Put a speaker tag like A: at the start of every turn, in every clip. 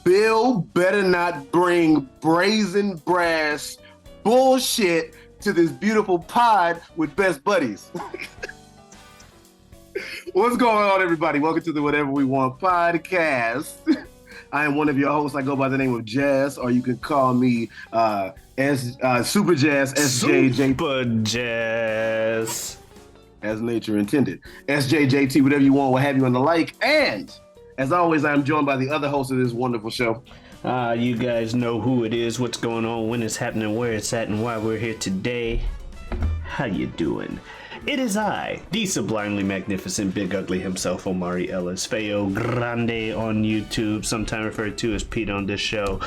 A: Bill better not bring brazen brass bullshit to this beautiful pod with best buddies. What's going on, everybody? Welcome to the Whatever We Want podcast. I am one of your hosts. I go by the name of Jazz, or you can call me Super Jazz, SJJ.
B: Super Jazz.
A: As nature intended. SJJT, whatever you want, what have you, and the like. And as always, I am joined by the other host of this wonderful show.
B: You guys know who it is, what's going on, when it's happening, where it's at, and why we're here today. How you doing? It is I, the sublimely magnificent Big Ugly himself, Omari Ellis, Feo Grande on YouTube, sometimes referred to as Pete on this show.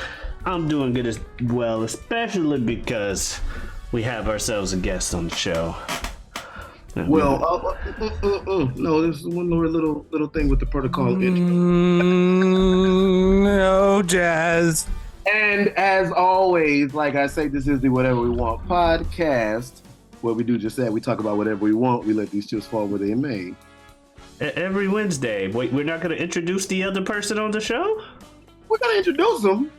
B: I'm doing good as well, especially because we have ourselves a guest on the show.
A: Well, no, there's one more little thing with the protocol intro.
C: No, Jazz.
A: And as always, like I say, this is the Whatever We Want podcast. What we do just that, we talk about whatever we want. We let these chips fall where they may.
B: Every Wednesday. Wait, we're not going to introduce the other person on the show?
A: We're going to introduce them,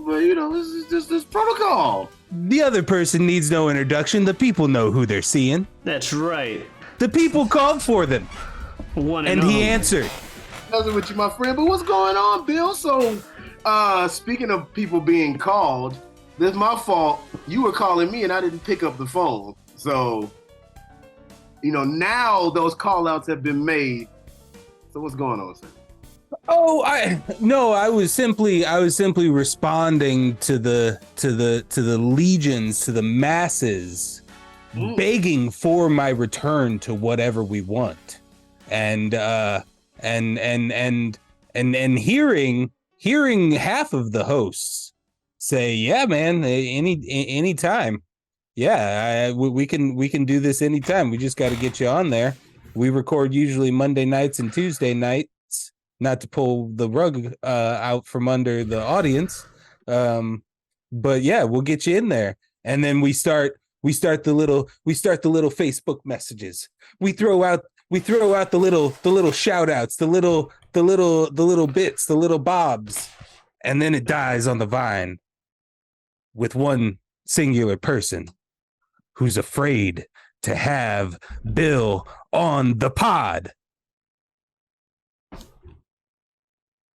A: but you know, this is just this protocol.
C: The other person needs no introduction. The people know who they're seeing.
B: That's right.
C: The people called for them.
B: One
C: and he answered.
A: Nothing with you, my friend, but what's going on, Bill? So, speaking of people being called, this is my fault. You were calling me and I didn't pick up the phone. So, you know, now those call outs have been made. So what's going on, sir?
C: Oh, I was simply responding to the legions, to the masses, begging for my return to Whatever We Want, and hearing half of the hosts say, "Yeah, man, any time, yeah, we can do this anytime. We just got to get you on there. We record usually Monday nights and Tuesday nights." Not to pull the rug out from under the audience, but yeah, we'll get you in there. And then we start the little Facebook messages. We throw out the little shout outs, the little bits, the little bobs, and then it dies on the vine with one singular person who's afraid to have Bill on the pod.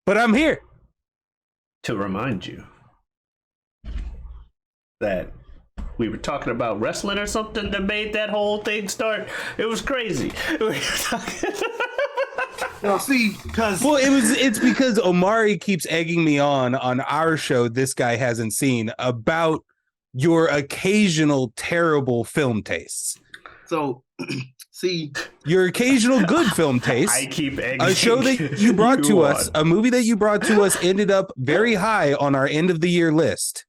C: But I'm here
B: to remind you that we were talking about wrestling or something that made that whole thing start. It was crazy.
A: No, see, because
C: it's because Omari keeps egging me on our show. This guy hasn't seen about your occasional terrible film tastes.
A: So. See,
C: your occasional good film taste.
B: I keep egging
C: a show that you brought to us, a movie that you brought to us ended up very high on our end of the year list.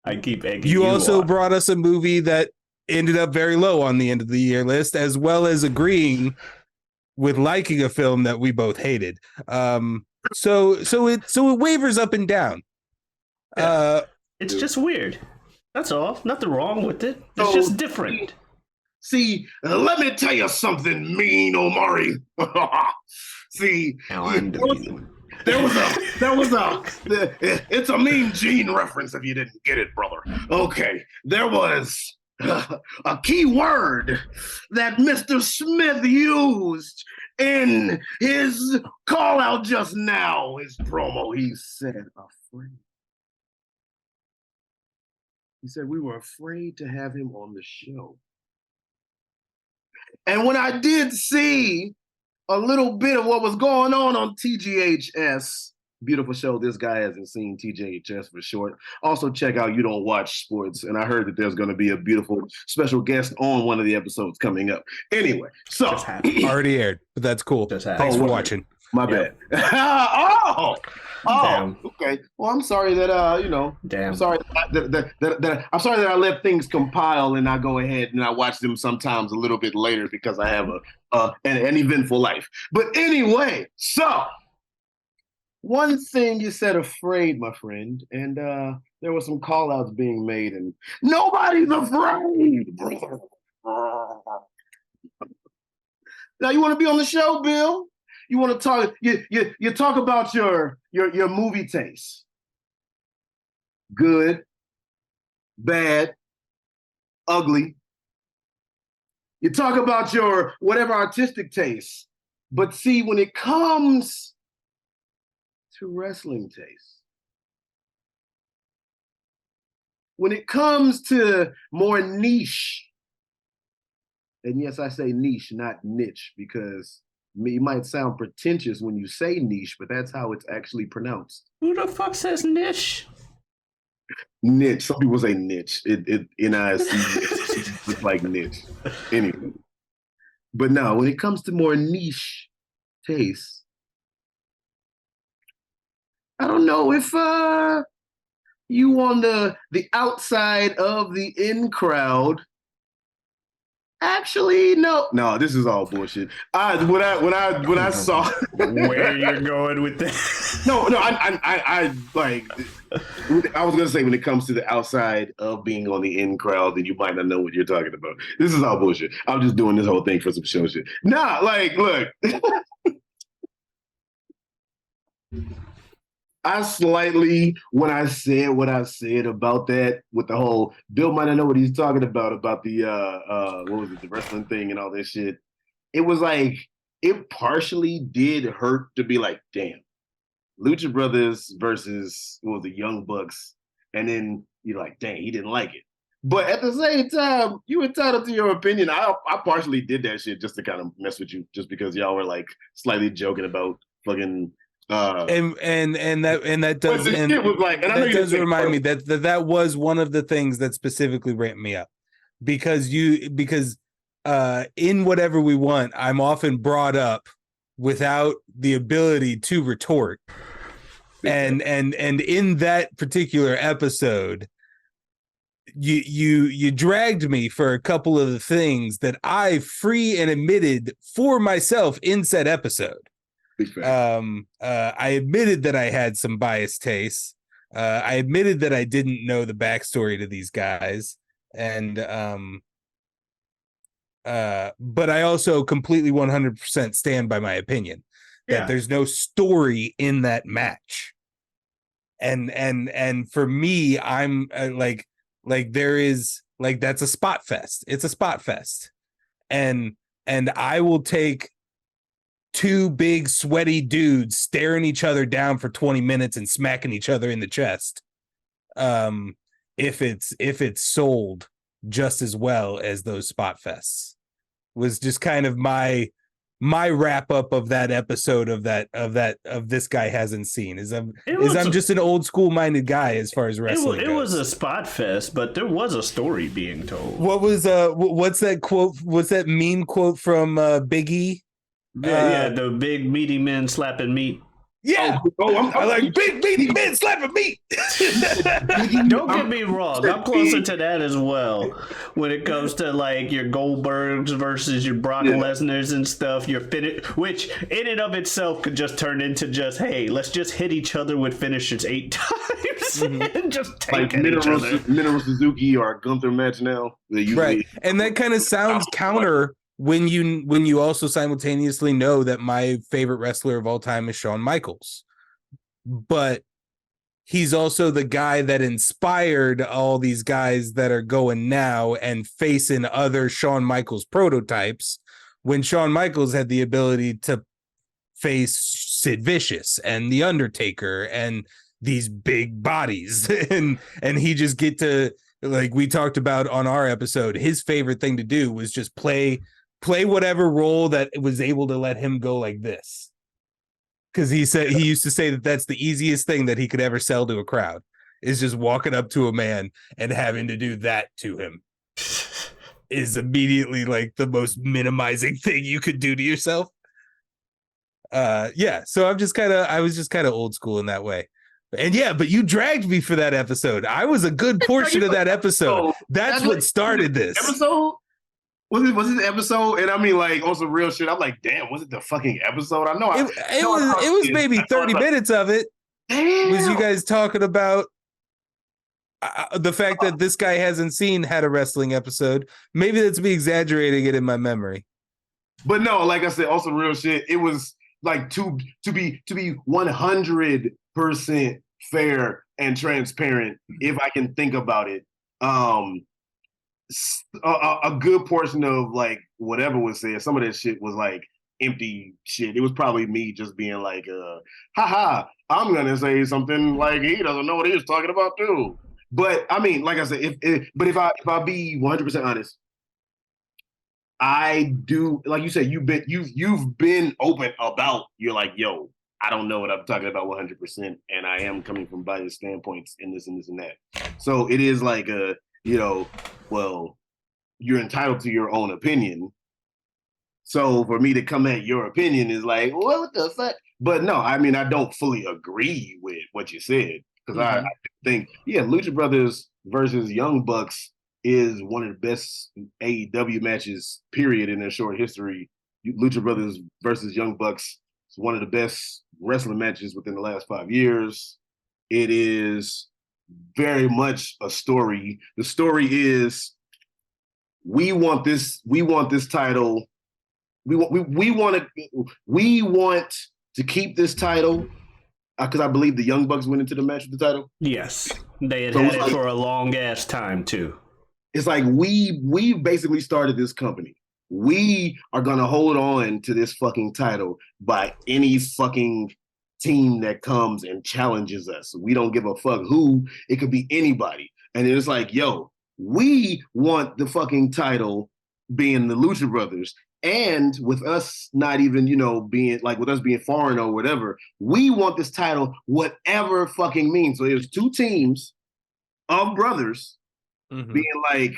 B: I keep egging
C: you also brought us a movie that ended up very low on the end of the year list, as well as agreeing with liking a film that we both hated. So it wavers up and down.
B: It's just weird. That's all. Nothing wrong with it. It's just different.
A: See, let me tell you something, mean Omari. See, it's a Mean Gene reference if you didn't get it, brother. Okay, there was a key word that Mr. Smith used in his call out just now, his promo. He said, afraid. He said we were afraid to have him on the show. And when I did see a little bit of what was going on TGHS, beautiful show. This guy hasn't seen TGHS for short. Also, check out You Don't Watch Sports. And I heard that there's going to be a beautiful special guest on one of the episodes coming up. Anyway, so.
C: Already aired, but that's cool. Thanks for watching.
A: My bad.
B: Damn.
A: Okay. Well, I'm sorry that
B: Damn.
A: I'm sorry that I let things compile and I go ahead and I watch them sometimes a little bit later because I have an eventful life. But anyway, so one thing you said, afraid, my friend, and there were some call outs being made, and nobody's afraid, brother. Now you want to be on the show, Bill? You want to talk. You talk about your movie taste. Good, bad, ugly. You talk about your whatever artistic taste. But see, when it comes to wrestling taste, when it comes to more niche, and yes, I say niche, not niche, because it might sound pretentious when you say niche, but that's how it's actually pronounced.
B: Who the fuck says niche?
A: Niche. Some people say niche. It N-I-C-H. It's like niche. Anyway. But no, when it comes to more niche taste, I don't know if you on the outside of the in crowd. Actually, no, this is all bullshit. When I saw
B: where you're going with that.
A: No, I like. I was gonna say when it comes to the outside of being on the in crowd, then you might not know what you're talking about. This is all bullshit. I'm just doing this whole thing for some show shit. Nah, like, look. I slightly, when I said what I said about that, with the whole Bill might not know what he's talking about the what was it, the wrestling thing and all this shit. It was like it partially did hurt to be like, damn, Lucha Brothers versus what was the Young Bucks, and then you're like, dang, he didn't like it. But at the same time, you entitled to your opinion. I partially did that shit just to kind of mess with you, just because y'all were like slightly joking about fucking.
C: And that does and
A: it was like, and
C: that does remind me that was one of the things that specifically ramped me up because in Whatever We Want, I'm often brought up without the ability to retort, and in that particular episode, you dragged me for a couple of the things that I free and admitted for myself in said episode. I admitted that I had some biased tastes. I admitted that I didn't know the backstory to these guys, and but I also completely 100% stand by my opinion that there's no story in that match. And for me, I'm like there is like that's a spot fest. It's a spot fest, and I will take two big sweaty dudes staring each other down for 20 minutes and smacking each other in the chest. If it's sold just as well as those spot fests, was just kind of my wrap up of that episode of This Guy Hasn't Seen. I'm just an old school minded guy as far as wrestling goes.
B: It was a spot fest, but there was a story being told.
C: What was what's that quote? What's that meme quote from Biggie?
B: The big meaty men slapping meat.
C: Yeah. I like big meaty men slapping meat.
B: Don't get me wrong. I'm closer to that as well. When it comes to like your Goldbergs versus your Brock Lesnar's and stuff, which in and of itself could just turn into just, hey, let's just hit each other with finishers 8 times and just take like each other.
A: Minoru Suzuki or Gunther match now.
C: Right. And that kind of sounds counter when you also simultaneously know that my favorite wrestler of all time is Shawn Michaels, but he's also the guy that inspired all these guys that are going now and facing other Shawn Michaels prototypes when Shawn Michaels had the ability to face Sid Vicious and The Undertaker and these big bodies and he just get to, like we talked about on our episode, his favorite thing to do was just play whatever role that was able to let him go like this. Because he used to say that that's the easiest thing that he could ever sell to a crowd is just walking up to a man and having to do that to him is immediately like the most minimizing thing you could do to yourself. So I was just kind of old school in that way. And but you dragged me for that episode. I was a good portion of that episode. That's what started this
A: episode. Was it the episode? And I mean, like, on some real shit, I'm like, damn, was it the fucking episode? I know
C: it was maybe 30 minutes of it.
A: Damn.
C: Was you guys talking about the fact that This Guy Hasn't Seen had a wrestling episode? Maybe that's me exaggerating it in my memory.
A: But no, like I said, also real shit. It was like to be 100% fair and transparent, if I can think about it, a good portion of like whatever was said, some of that shit was like empty shit. It was probably me just being like, haha, I'm gonna say something like he doesn't know what he was talking about too. But I mean, like I said, if I be 100% honest, I do, like you said, you've been open about, you're like, yo, I don't know what I'm talking about 100%, and I am coming from biased standpoints in this and this and that. So it is like well, you're entitled to your own opinion. So for me to come at your opinion is like, what the fuck? But no, I mean, I don't fully agree with what you said, because I think, yeah, Lucha Brothers versus Young Bucks is one of the best AEW matches, period, in their short history. Lucha Brothers versus Young Bucks is one of the best wrestling matches within the last 5 years. It is very much a story. The story is we want this title. We want to keep this title, because I believe the Young Bucks went into the match with the title.
B: Yes, they had had it for a long ass time too.
A: It's like we basically started this company. We are gonna hold on to this fucking title by any fucking team that comes and challenges us. We don't give a fuck who. It could be anybody. And it's like, yo, we want the fucking title, being the Lucha Brothers. And with us not even, being like, with us being foreign or whatever, we want this title, whatever fucking means. So there's two teams of brothers being like,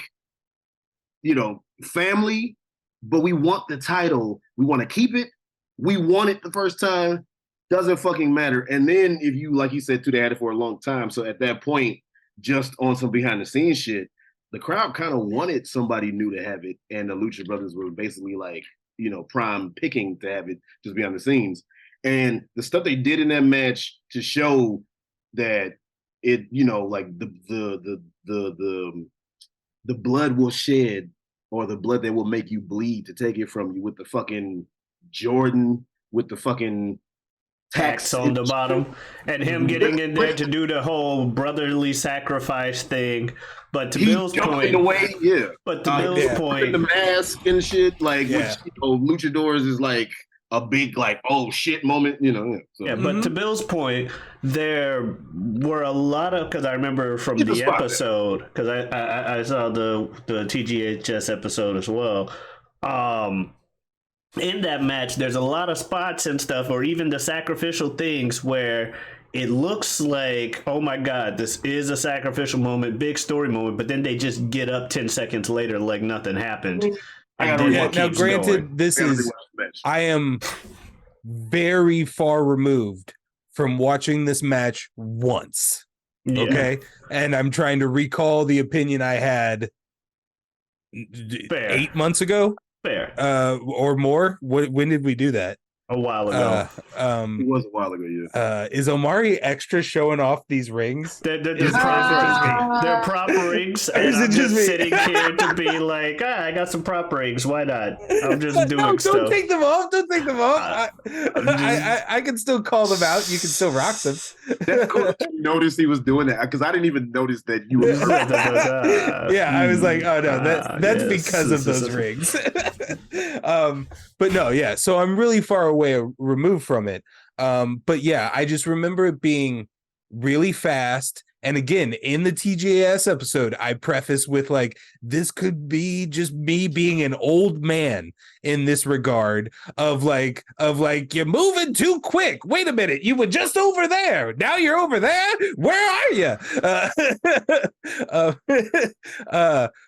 A: family, but we want the title. We want to keep it. We won it the first time. Doesn't fucking matter. And then if you, like you said, too, they had it for a long time. So at that point, just on some behind the scenes shit, the crowd kind of wanted somebody new to have it. And the Lucha Brothers were basically like, prime picking to have it just behind the scenes. And the stuff they did in that match to show that it, like the blood will shed, or the blood that will make you bleed to take it from you, with the fucking Jordan, with the fucking
B: tax on the bottom, and him getting in there to do the whole brotherly sacrifice thing. But to Bill's point, But to Bill's point,
A: the mask and shit, like, which, luchadors is like a big, like, oh shit moment, So.
B: Yeah, but to Bill's point, there were a lot of, because I remember from the episode, because I saw the TGHS episode as well. In that match, there's a lot of spots and stuff, or even the sacrificial things, where it looks like, oh my god, this is a sacrificial moment, big story moment, but then they just get up 10 seconds later like nothing happened.
C: Now, granted, I am very far removed from watching this match once. Yeah. Okay. And I'm trying to recall the opinion I had 8 months ago.
B: Fair.
C: Or more. When did we do that?
B: A while ago.
A: It was a while ago, yeah.
C: Is Omari extra showing off these rings?
B: They're proper rings. And I'm just sitting here to be like, I got some prop rings. Why not? I'm just doing stuff.
C: Don't take them off. Don't take them off. I can still call them out. You can still rock them.
A: That's cool that you noticed he was doing that, because I didn't even notice that you were.
C: Yeah, I was like, oh no, that's because of those rings. But no, yeah. So I'm really far away removed from it. But yeah, I just remember it being really fast. And again, in the TJS episode, I preface with like, this could be just me being an old man in this regard of like, you're moving too quick. Wait a minute. You were just over there. Now you're over there. Where are you?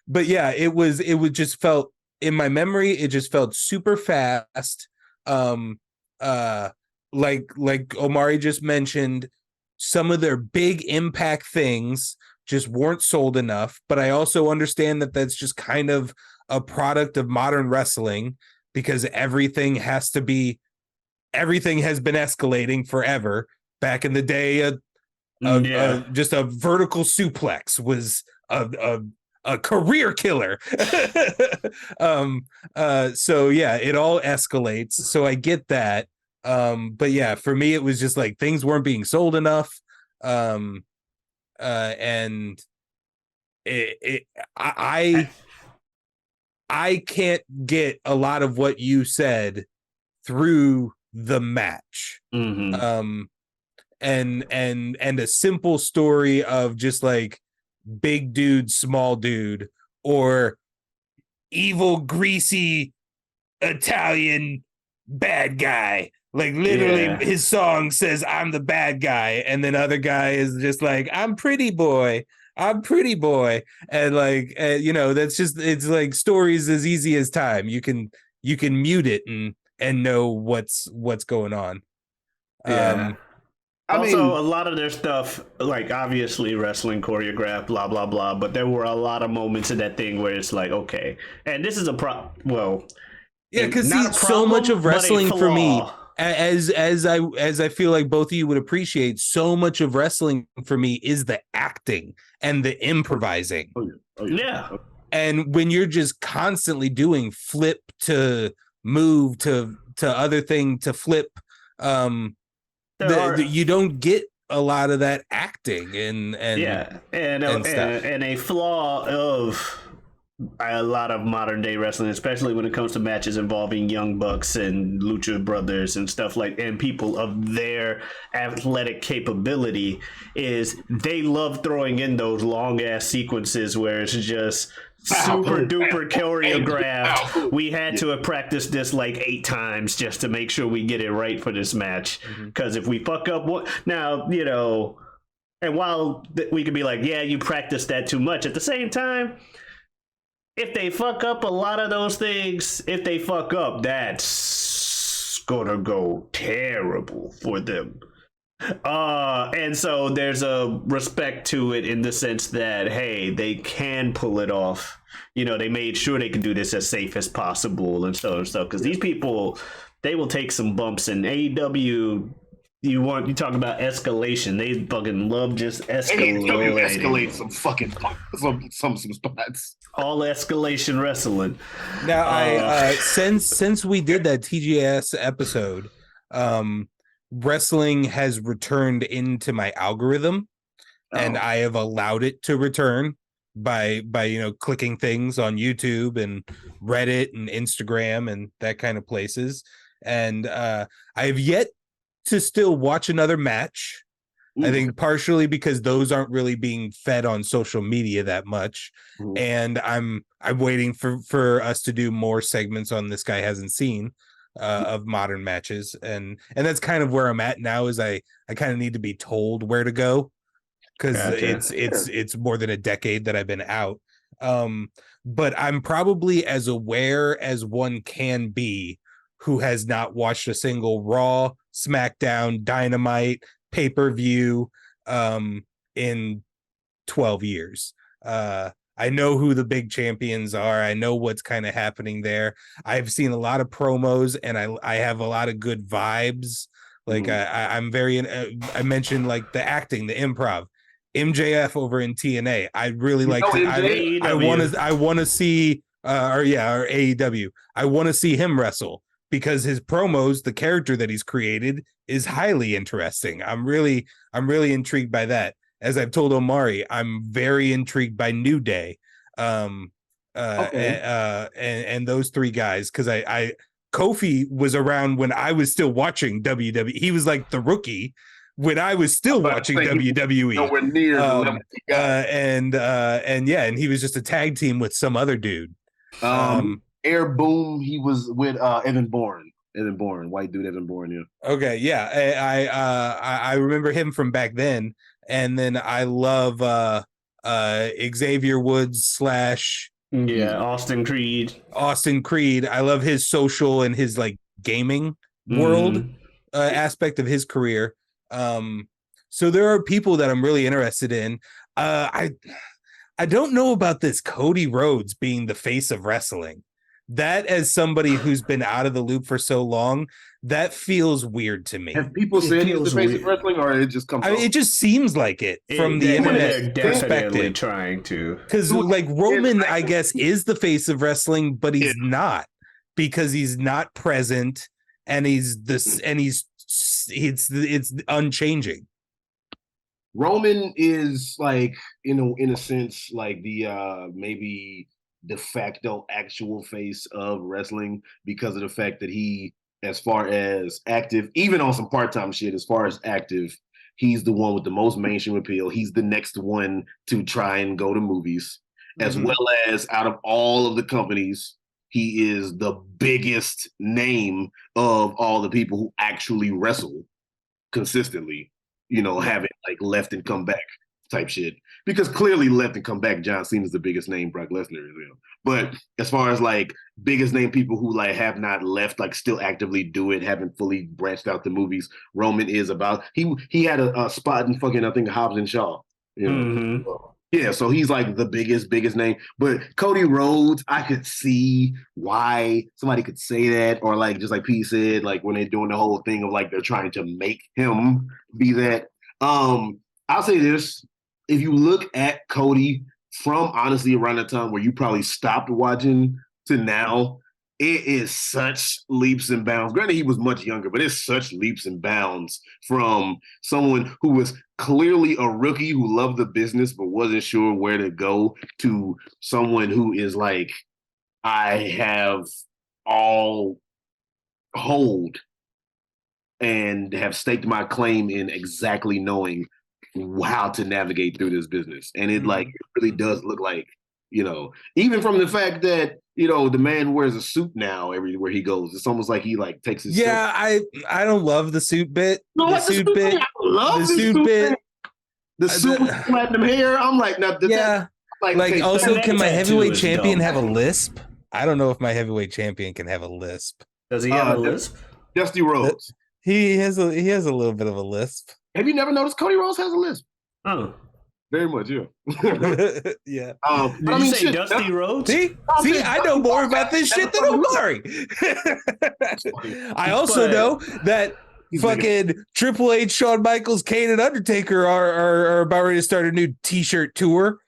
C: But yeah, it was just felt, in my memory, it just felt super fast. Like Omari just mentioned, some of their big impact things just weren't sold enough, but I also understand that that's just kind of a product of modern wrestling, because everything has been escalating forever. Back in the day, just a vertical suplex was a career killer. So yeah, it all escalates. So I get that. But yeah, for me, it was just like things weren't being sold enough. And I can't get a lot of what you said through the match.
B: Mm-hmm.
C: And a simple story of just like big dude, small dude, or evil, greasy Italian bad guy. Like literally his song says I'm the bad guy, and then other guy is just like I'm pretty boy, and like that's just, it's like stories as easy as time. You can mute it and know what's going on.
A: I
B: Also,
A: mean,
B: a lot of their stuff, like obviously wrestling choreographed, blah blah blah. But there were a lot of moments in that thing where it's like, okay, and this is a
C: yeah, because
B: not a
C: so much
B: problem,
C: of
B: but a
C: wrestling for me,
B: flaw.
C: as I feel like both of you would appreciate, so much of wrestling for me is the acting and the improvising.
B: Yeah.
C: And when you're just constantly doing flip to move to other thing to flip, you don't get a lot of that acting and stuff.
B: And a flaw of a lot of modern day wrestling, especially when it comes to matches involving Young Bucks and Lucha Brothers and stuff like, and people of their athletic capability, is they love throwing in those long ass sequences where it's just super duper choreographed. We had to have practiced this like 8 times just to make sure we get it right for this match. Because if we fuck up now, and while we could be like, yeah, you practiced that too much, at the same time, if they fuck up a lot of those things, that's gonna go terrible for them. And so there's a respect to it in the sense that, hey, they can pull it off. They made sure they can do this as safe as possible and so and stuff. Because these people, they will take some bumps. In AEW, you talk about escalation. They fucking love just escalating.
A: Escalate some fucking some spots.
B: All escalation wrestling.
C: Now, I since we did that TGS episode, wrestling has returned into my algorithm, and I have allowed it to return by clicking things on YouTube and Reddit and Instagram and that kind of places. And I have yet to still watch another match. I think partially because those aren't really being fed on social media that much. And I'm waiting for us to do more segments on This Guy Hasn't Seen of modern matches. And that's kind of where I'm at now, is I kind of need to be told where to go, because it's more than a decade that I've been out. But I'm probably as aware as one can be who has not watched a single Raw, SmackDown, Dynamite, pay-per-view in 12 years. I know who the big champions are. I know what's kind of happening there. I've seen a lot of promos, and I have a lot of good vibes. Like I'm very I mentioned like the acting, the improv. MJF over in TNA. I really like I want to see or AEW. I want to see him wrestle, because his promos, the character that he's created, is highly interesting. I'm really intrigued by that. As I've told Omari, I'm very intrigued by New Day, and those 3 guys, because I Kofi was around when I was still watching WWE. He was like the rookie when I was still watching WWE.
A: Nowhere near the level he got.
C: And he was just a tag team with some other dude.
A: Air Boom, he was with Evan Bourne, white dude Evan Bourne, yeah.
C: Okay, yeah, I remember him from back then, and then I love Xavier Woods /
B: Austin Creed.
C: I love his social and his like gaming world aspect of his career. So there are people that I'm really interested in. I don't know about this Cody Rhodes being the face of wrestling. That, as somebody who's been out of the loop for so long, that feels weird to me.
A: Have people said he's the face of wrestling, or it just comes?
C: It just seems like it from the internet perspective.
B: Trying to,
C: because like Roman, I guess, is the face of wrestling, but he's not, because he's not present. and it's unchanging.
A: Roman is like, in a sense, like the maybe de facto actual face of wrestling because of the fact that he, as far as active, even on some part-time shit, as far as active, he's the one with the most mainstream appeal. He's the next one to try and go to movies, as well as out of all of the companies, he is the biggest name of all the people who actually wrestle consistently, having like left and come back type shit. Because clearly left and come back, John Cena is the biggest name, Brock Lesnar is. But as far as like biggest name people who like have not left, like still actively do it, haven't fully branched out the movies, Roman is about. He had a spot in fucking, I think, Hobbs and Shaw. Yeah, so he's like the biggest name. But Cody Rhodes, I could see why somebody could say that, or like just like P said, like when they're doing the whole thing of like they're trying to make him be that. I'll say this: if you look at Cody from honestly around the time where you probably stopped watching to now, it is such leaps and bounds. Granted, he was much younger, but it's such leaps and bounds from someone who was clearly a rookie who loved the business but wasn't sure where to go to someone who is like, I have all hold and have staked my claim in exactly knowing how to navigate through this business. And it like it really does look like, even from the fact that, the man wears a suit now everywhere he goes. It's almost like he like takes his
C: suit. I don't love the suit bit.
A: No,
C: the suit bit.
A: I love the suit bit. The suit with platinum hair. I'm like, no,
C: like also, can my heavyweight champion have a lisp? I don't know if my heavyweight champion can have a lisp.
B: Does he have a lisp?
A: Dusty Rhodes.
C: He has a little bit of a lisp.
A: Have you never noticed Cody Rhodes has a lisp?
B: Oh.
A: Very much, yeah.
C: Yeah.
B: Did you say Dusty Rhodes?
C: See, I know more about this shit than Omari. I also know that fucking Triple H, Shawn Michaels, Kane, and Undertaker are about ready to start a new T-shirt tour.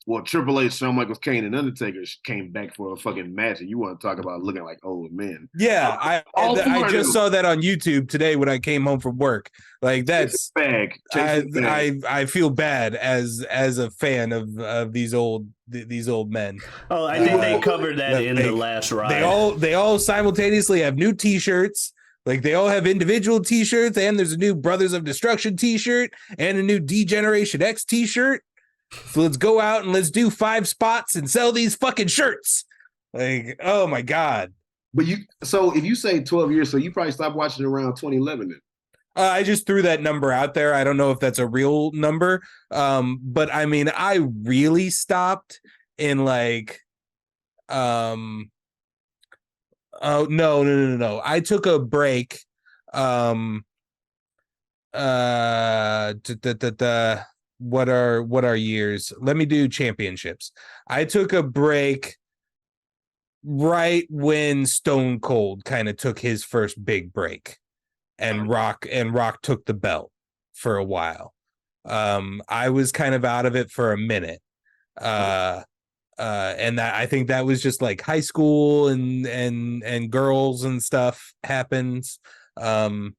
A: Well, Triple H, Shawn Michaels, Kane, and Undertaker came back for a fucking match, and you want to talk about looking like old men? Yeah,
C: I just saw that on YouTube today when I came home from work. Like that's
A: bag.
C: I feel bad as a fan of these old men.
B: Oh, I think they covered that in the last ride.
C: They all simultaneously have new T-shirts. Like they all have individual T-shirts, and there's a new Brothers of Destruction T-shirt and a new D-Generation X T-shirt. So let's go out and let's do 5 spots and sell these fucking shirts. Like, oh my God.
A: But if you say 12 years, so you probably stopped watching around 2011 then.
C: I just threw that number out there. I don't know if that's a real number. But I mean, I really stopped in like, oh no. I took a break. What are years? Let me do championships. I took a break right when Stone Cold kind of took his first big break, and Rock took the belt for a while. I was kind of out of it for a minute. And that I think that was just like high school and girls and stuff happens. And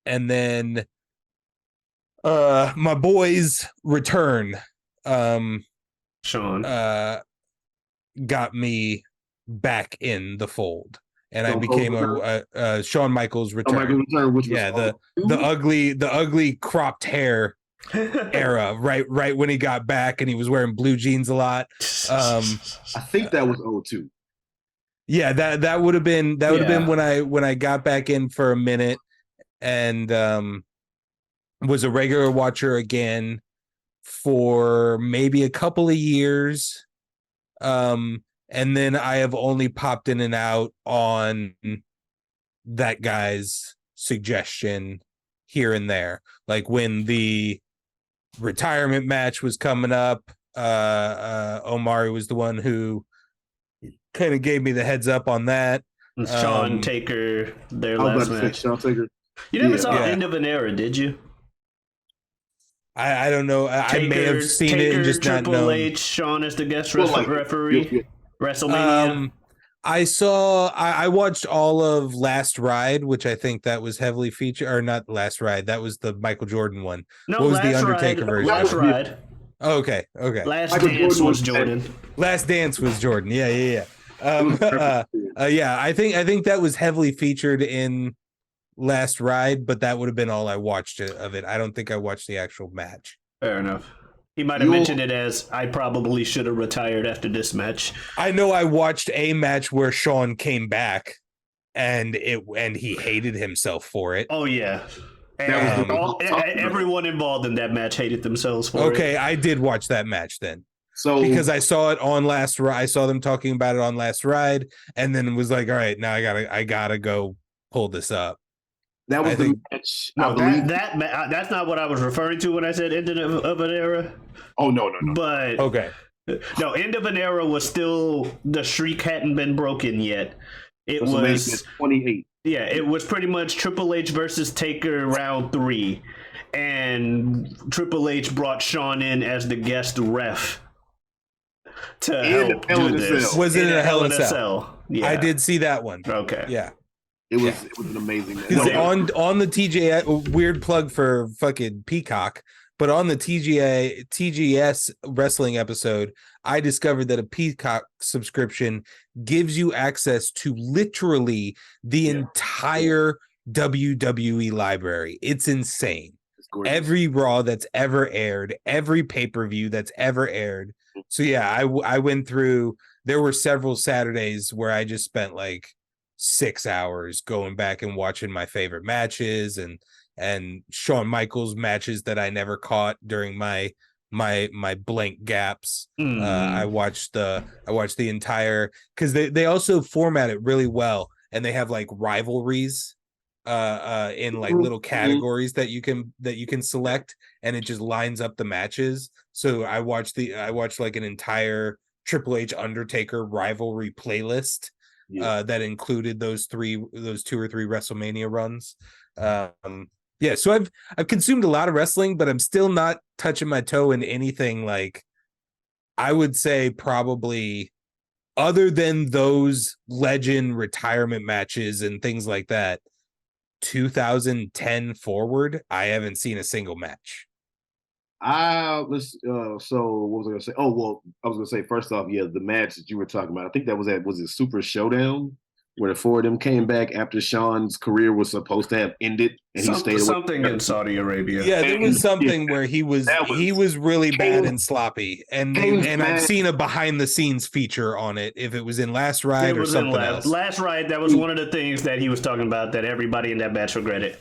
C: then my boys return
B: Sean
C: got me back in the fold, and I became a Shawn Michaels return.
A: Which
C: was the ugly cropped hair era, right when he got back and he was wearing blue jeans a lot.
A: I think that was 02.
C: Yeah, that would have been when I got back in for a minute, and was a regular watcher again for maybe a couple of years. And then I have only popped in and out on that guy's suggestion here and there. Like when the retirement match was coming up, Omari was the one who kind of gave me the heads up on that.
B: Sean Taker, their last match.
A: Sean Taker.
B: You never saw End of an Era, did you?
C: I don't know. I may have seen it and just not known.
B: Triple H, Sean as the guest referee. WrestleMania.
C: I watched all of Last Ride, which I think that was heavily featured, or not Last Ride. That was the Michael Jordan one.
B: No,
C: What was the
B: Last
C: Undertaker
B: Ride,
C: version?
B: Last Ride.
C: Oh, okay.
B: Last
A: Michael
B: Dance
A: Jordan
B: was
A: was
B: Jordan.
C: Last Dance was Jordan. Yeah. Yeah, I think that was heavily featured in Last Ride, but that would have been all I watched of it. I don't think I watched the actual match.
B: Fair enough. He might have mentioned it as, I probably should have retired after this match.
C: I know I watched a match where Sean came back and he hated himself for it.
B: Oh, yeah.
A: That was
B: Everyone involved in that match hated themselves for it.
C: Okay, I did watch that match then.
A: So
C: Because I saw it on Last Ride. I saw them talking about it on Last Ride, and then was like, all right, now I gotta go pull this up.
A: that was
C: I
A: the
C: think-
A: match.
B: No,
A: I believe.
B: that's not what I was referring to when I said end of an era.
A: Oh no.
B: But
C: Okay.
B: no, end of an era was still, the streak hadn't been broken yet. It was
A: 28.
B: Yeah, it was pretty much Triple H versus Taker round 3, and Triple H brought Shawn in as the guest ref to help
A: Hell in
B: do
A: a
B: this.
A: Cell.
C: Was it
B: In
C: a Hell in a
B: a
C: Cell?
B: Yeah.
C: I did see that one.
B: Okay.
C: Yeah.
A: It was an amazing match.
C: Because
A: No,
C: on the TGI, weird plug for fucking Peacock, but on the TGS wrestling episode, I discovered that a Peacock subscription gives you access to literally the entire WWE library. It's insane.
A: it's gorgeous.
C: Every Raw that's ever aired, every pay-per-view that's ever aired. So yeah, I went through, there were several Saturdays where I just spent like 6 hours going back and watching my favorite matches and Shawn Michaels matches that I never caught during my blank gaps. I watched the entire, because they also format it really well, and they have like rivalries in like little categories that you can select, and it just lines up the matches. So I watched like an entire Triple H Undertaker rivalry playlist that included those 2 or 3 WrestleMania runs. Yeah, so I've consumed a lot of wrestling, but I'm still not touching my toe in anything. Like, I would say probably, other than those legend retirement matches and things like that, 2010 forward, I haven't seen a single match.
A: So what was I gonna say? Oh well, I was gonna say first off, yeah, the match that you were talking about. I think that was it Super Showdown, where the 4 of them came back after Sean's career was supposed to have ended, and he stayed away.
B: Something in Saudi Arabia.
C: Yeah, there was something where he was really bad and sloppy, and I've seen a behind the scenes feature on it. If it was in Last Ride or something else.
B: Last Ride, that was one of the things that he was talking about that everybody in that match regretted.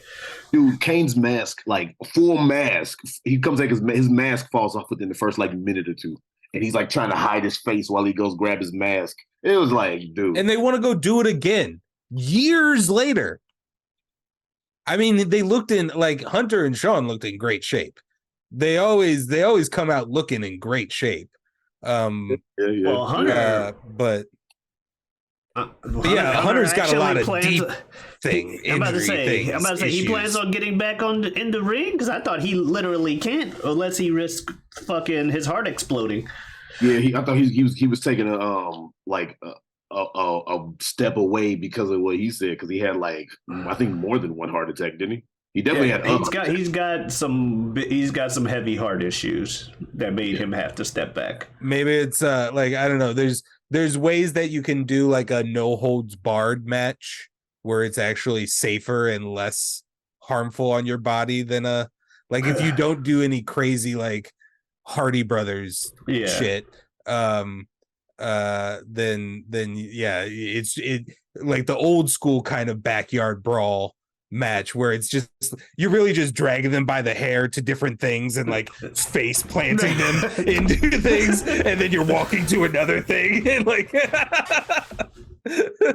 A: Dude, Kane's mask, like full mask. He comes like his mask falls off within the first like minute or two, and he's like trying to hide his face while he goes grab his mask. It was like, dude.
C: And they want to go do it again years later. I mean, they looked in, like, Hunter and Sean looked in great shape. They always come out looking in great shape.
B: Well, Hunter,
C: but Hunter's got a lot of deep thing.
B: I'm about to say he plans on getting back in the ring, because I thought he literally can't unless he risks fucking his heart exploding.
A: Yeah, I thought he was taking a step away because of what he said, because he had like I think more than one heart attack, didn't he? He definitely had.
B: He's got some heavy heart issues that made him have to step back.
C: Maybe it's like, I don't know. There's ways that you can do like a no holds barred match where it's actually safer and less harmful on your body than if you don't do any crazy like Hardy Brothers shit. Then it's like the old school kind of backyard brawl match where it's just you're really just dragging them by the hair to different things and like face planting them into things, and then you're walking to another thing and like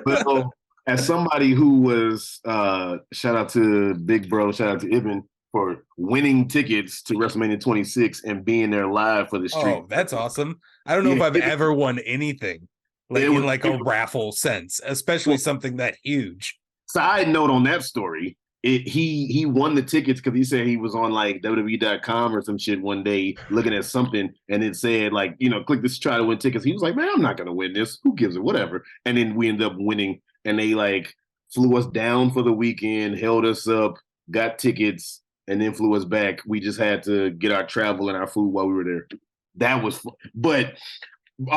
A: But, as somebody who was shout out to Big Bro, shout out to Ibn for winning tickets to WrestleMania 26 and being there live for the street.
C: Oh, that's awesome. I don't know if I've ever won anything like in like a raffle sense, especially something that huge.
A: Side note on that story, he won the tickets because he said he was on like WWE.com or some shit one day looking at something and it said like, click this to try to win tickets. He was like, man, I'm not gonna win this. Who gives it? Whatever. And then we ended up winning and they like flew us down for the weekend, held us up, got tickets, and then flew us back. We just had to get our travel and our food while we were there. That was fun. But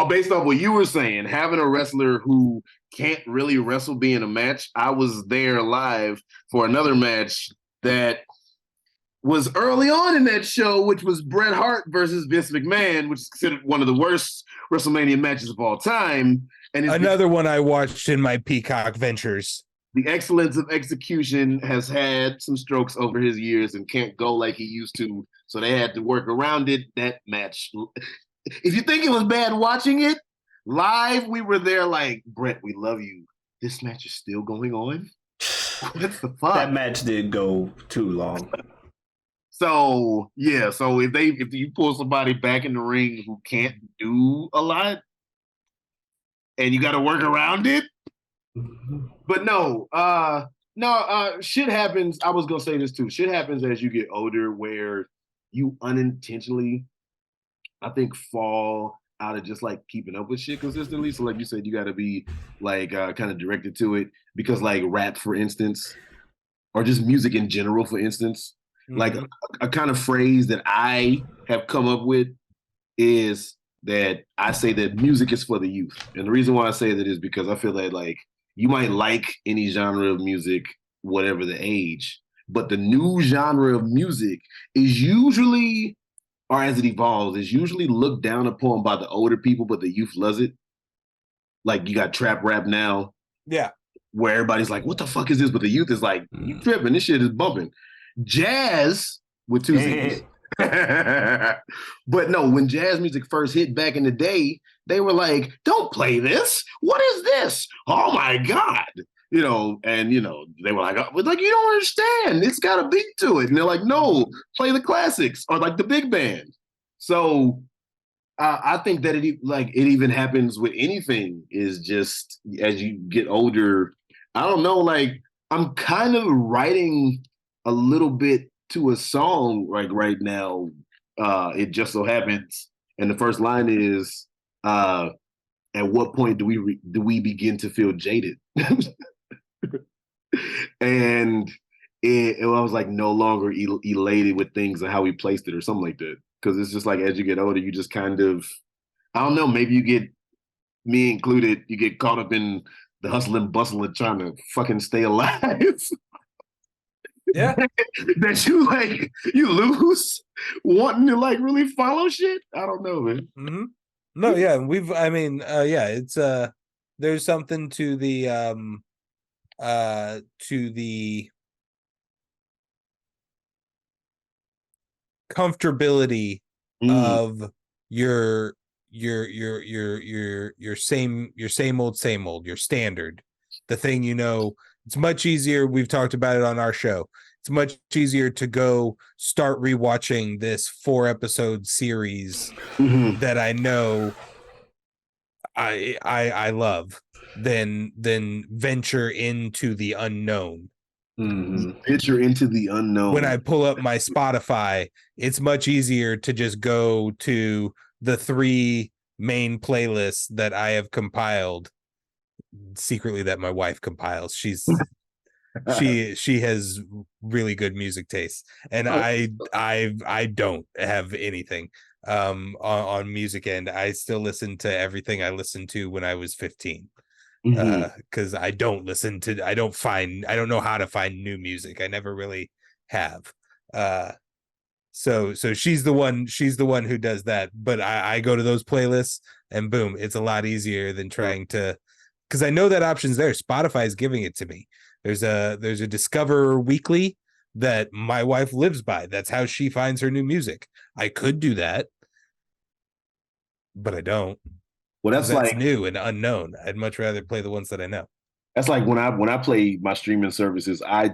A: based off what you were saying, having a wrestler who can't really wrestle be in a match, I was there live for another match that was early on in that show, which was Bret Hart versus Vince McMahon, which is considered one of the worst WrestleMania matches of all time. And
C: another one I watched in my Peacock ventures.
A: The excellence of execution has had some strokes over his years and can't go like he used to. So they had to work around it. That match, if you think it was bad watching it, live, we were there like, Bret, we love you. This match is still going on? What's the fuck?
B: That match did go too long.
A: So, yeah. So if you pull somebody back in the ring who can't do a lot and you got to work around it, but no, shit happens. I was going to say this too. Shit happens as you get older where you unintentionally, I think, fall out of just like keeping up with shit consistently. So like you said, you got to be like kind of directed to it because like rap, for instance, or just music in general, for instance, like a kind of phrase that I have come up with is that I say that music is for the youth. And the reason why I say that is because I feel that like you might like any genre of music, whatever the age, but the new genre of music is usually, or as it evolves, is usually looked down upon by the older people, but the youth loves it. Like you got trap rap now.
C: Yeah.
A: Where everybody's like, what the fuck is this? But the youth is like, you tripping, this shit is bumping. Jazz with two Z's. But no, when jazz music first hit back in the day, they were like, don't play this. What is this? Oh my God. They were like, oh, like, you don't understand. It's got a beat to it. And they're like, no, play the classics or like the big band. So I think that it even happens with anything is just as you get older, I don't know, like I'm kind of writing a little bit to a song like right now. It just so happens. And the first line is, at what point do we begin to feel jaded? And I was like no longer elated with things and how we placed it or something like that. Because it's just like as you get older, you just kind of, I don't know, maybe you get, me included, you get caught up in the hustle and bustle of trying to fucking stay alive.
C: Yeah.
A: That you lose wanting to like really follow shit. I don't know, man.
C: Mm-hmm. No, yeah, it's there's something to the comfortability of your same old, your standard, the thing, it's much easier. We've talked about it on our show. It's much easier to go start rewatching this 4-episode series that I know I love than venture into the unknown.
A: Venture into the unknown.
C: When I pull up my Spotify, it's much easier to just go to the 3 main playlists that I have compiled secretly, that my wife compiles. She has really good music taste, and I don't have anything on music end. I still listen to everything I listened to when I was 15. Because I don't know how to find new music. I never really have. So she's the one who does that. But I go to those playlists and boom, it's a lot easier than trying to, because I know that option's there. Spotify is giving it to me. There's a Discover Weekly that my wife lives by. That's how she finds her new music. I could do that, but I don't.
A: Well, that's like
C: new and unknown. I'd much rather play the ones that I know.
A: That's like when I play my streaming services, I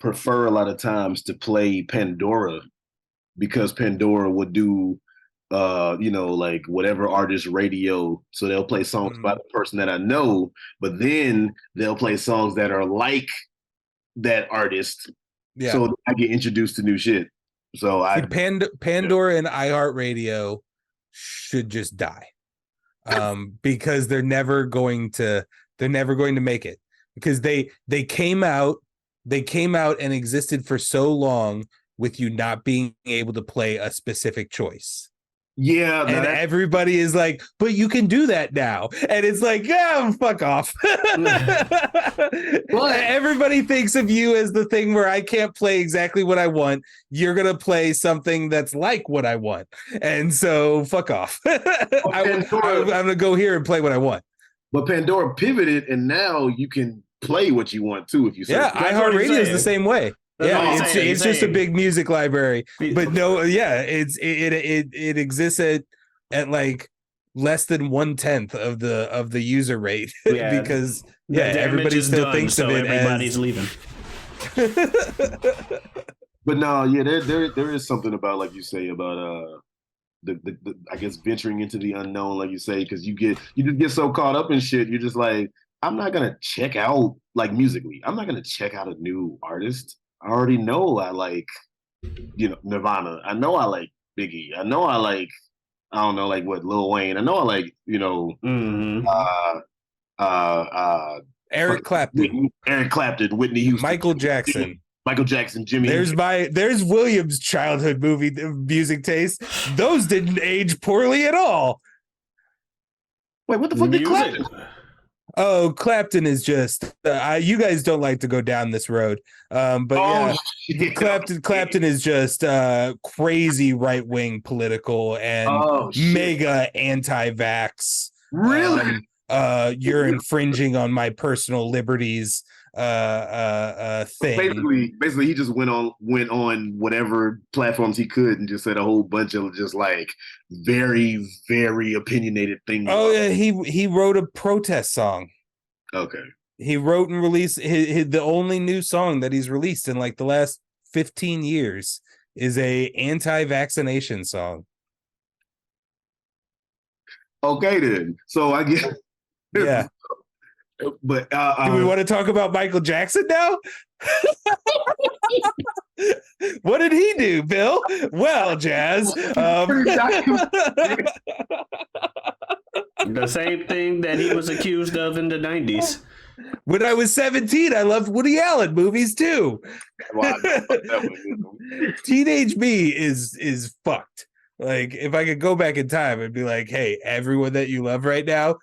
A: prefer a lot of times to play Pandora, because Pandora would do like whatever artist radio. So they'll play songs by the person that I know, but then they'll play songs that are like that artist,
C: Yeah.
A: so I get introduced to new shit. So
C: See, Pandora and iHeartRadio should just die, because they're never going to make it, because they came out and existed for so long with you not being able to play a specific choice.
A: Yeah,
C: and everybody is like, but you can do that now, and it's like, yeah, fuck off. Everybody thinks of you as the thing where I can't play exactly what I want. You're gonna play something that's like what I want, and so fuck off. I'm gonna go here and play what I want.
A: But Pandora pivoted, and now you can play what you want too if you.
C: Yeah, iHeartRadio is the same way. It's just a big music library, but no, it exists at like less than 1/10 of the user rate, because everybody still thinks of it
B: everybody's leaving.
A: But no, there is something about, like you say, about the I guess venturing into the unknown, like you say, because you just get so caught up in shit. You're just like, I'm not gonna check out, like, musically, I'm not gonna check out a new artist. I already know I like, Nirvana. I know I like Biggie. I know I like, I don't know, like what, Lil Wayne. I know I like,
C: Eric Clapton,
A: Whitney Houston,
C: Michael Jackson,
A: Jimmy.
C: There's Williams' childhood movie music taste. Those didn't age poorly at all.
A: Wait, what the fuck did Clapton?
C: Oh, Clapton is just you guys don't like to go down this road, but Clapton is just crazy right-wing political and mega anti-vax.
A: Really?
C: You're infringing on my personal liberties thing.
A: Basically, he just went on whatever platforms he could and just said a whole bunch of just like very, very opinionated things.
C: Oh yeah, he wrote a protest song.
A: Okay.
C: He wrote and released the only new song that he's released in like the last 15 years is a anti-vaccination song.
A: Okay then. So I guess
C: yeah.
A: But
C: do we want to talk about Michael Jackson now? What did he do, Bill? Well, Jazz.
B: The same thing that he was accused of in the 90s.
C: When I was 17, I loved Woody Allen movies too. Teenage me is fucked. Like, if I could go back in time and be like, hey, everyone that you love right now,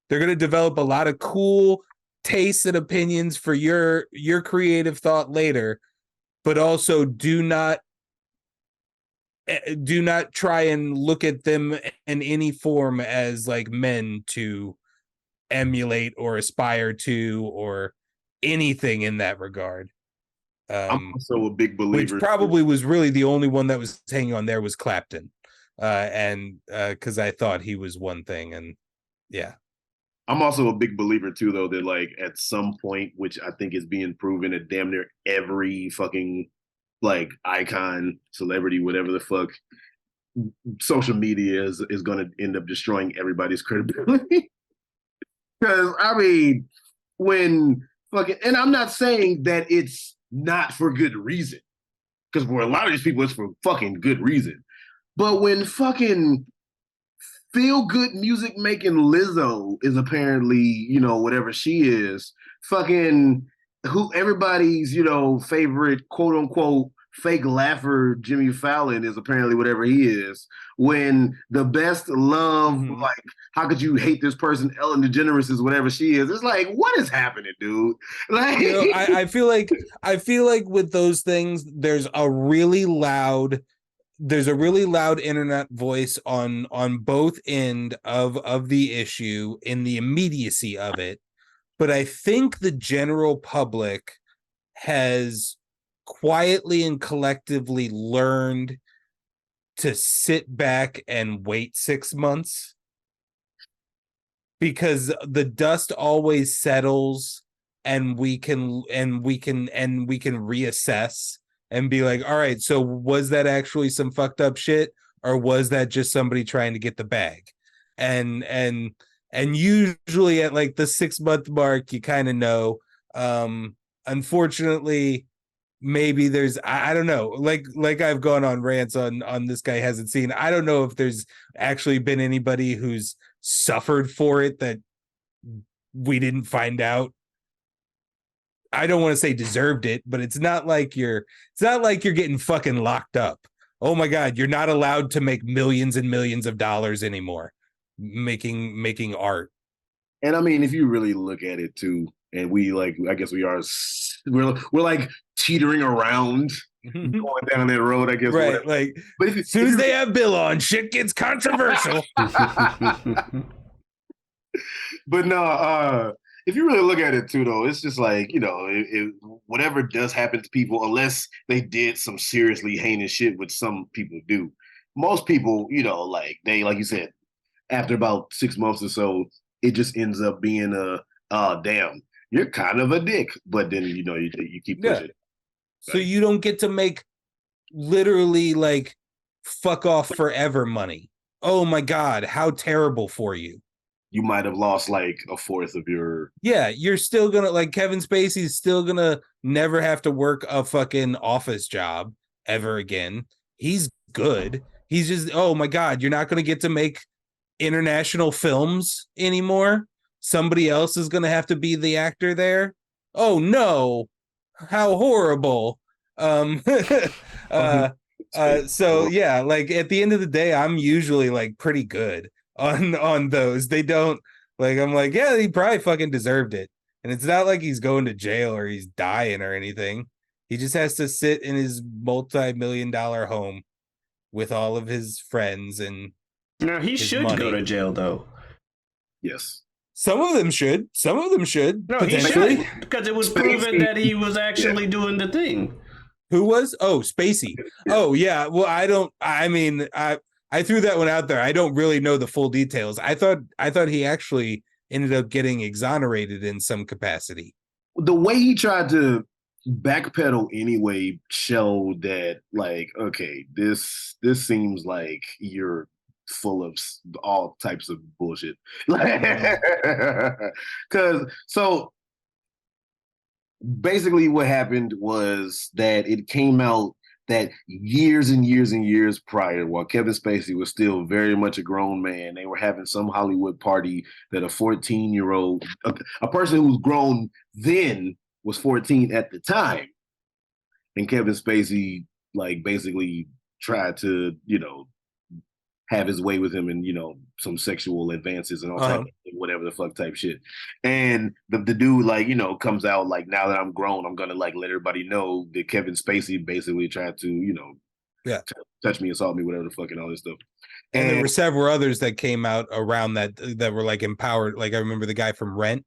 C: they're going to develop a lot of cool tastes and opinions for your creative thought later, but also do not try and look at them in any form as like men to emulate or aspire to or anything in that regard.
A: I'm also a big believer.
C: Which probably was really the only one that was hanging on there was Clapton. And because I thought he was one thing, and yeah.
A: I'm also a big believer too, though, that like at some point, which I think is being proven, at damn near every fucking like icon, celebrity, whatever the fuck, social media is going to end up destroying everybody's credibility. Because I mean, when fucking, and I'm not saying that it's not for good reason, because for a lot of these people, it's for fucking good reason. But when fucking feel good music making Lizzo is apparently, whatever she is, fucking who everybody's, favorite quote unquote fake laugher Jimmy Fallon is apparently whatever he is, when the best love, like, how could you hate this person? Ellen DeGeneres is whatever she is. It's like, what is happening, dude? Like,
C: I feel like with those things, there's a really loud internet voice on both end of the issue in the immediacy of it. But I think the general public has quietly and collectively learned to sit back and wait 6 months, because the dust always settles and we can reassess and be like, all right, so was that actually some fucked up shit, or was that just somebody trying to get the bag? And usually at like the 6 month mark, you kind of know. unfortunately, maybe there's I don't know, like I've gone on rants on this guy hasn't seen. I don't know if there's actually been anybody who's suffered for it that we didn't find out. I don't want to say deserved it, but it's not like you're getting fucking locked up. Oh my God, you're not allowed to make millions and millions of dollars anymore making art.
A: And I mean, if you really look at it too, and we like, I guess we're like teetering around going down that road, I guess.
C: Right,
A: whatever.
C: like,
A: but
C: as soon as they have Bill on, shit gets controversial.
A: But no, if you really look at it too, though, it's just like, you know, whatever does happen to people, unless they did some seriously heinous shit, which some people do. Most people, you know, like you said, after about 6 months or so, it just ends up being damn, you're kind of a dick. But then, you know, you keep pushing.
C: Yeah. So you don't get to make literally like fuck off forever money. Oh my God, how terrible for you.
A: You might have lost like a fourth of your.
C: Yeah, you're still gonna, like, Kevin Spacey's still gonna never have to work a fucking office job ever again. He's good. He's just, oh my God, you're not gonna get to make international films anymore. Somebody else is gonna have to be the actor there. Oh no, how horrible. So yeah, like at the end of the day, I'm usually like pretty good on those. They don't, like, I'm like, yeah, he probably fucking deserved it. And it's not like he's going to jail or he's dying or anything. He just has to sit in his multi-million-dollar home with all of his friends. And
B: now he should go to jail, though.
A: Yes.
C: Some of them should.
B: No, he should, because it was proven that he was actually doing the thing.
C: Who was? Oh, Spacey. Oh, yeah. Well, I threw that one out there. I don't really know the full details. I thought he actually ended up getting exonerated in some capacity.
A: The way he tried to backpedal anyway showed that, like, okay, this seems like you're full of all types of bullshit. Because so basically what happened was that it came out that years and years and years prior, while Kevin Spacey was still very much a grown man, they were having some Hollywood party that a 14-year-old, a person who was grown then was 14 at the time. And Kevin Spacey, like, basically tried to, you know, have his way with him and, you know, some sexual advances and all type of whatever the fuck type shit. And the dude, like, you know, comes out like, now that I'm grown, I'm gonna like let everybody know that Kevin Spacey basically tried to, you know, touch me, assault me, whatever the fuck, and all this stuff.
C: And there were several others that came out around that were like empowered. Like I remember the guy from Rent.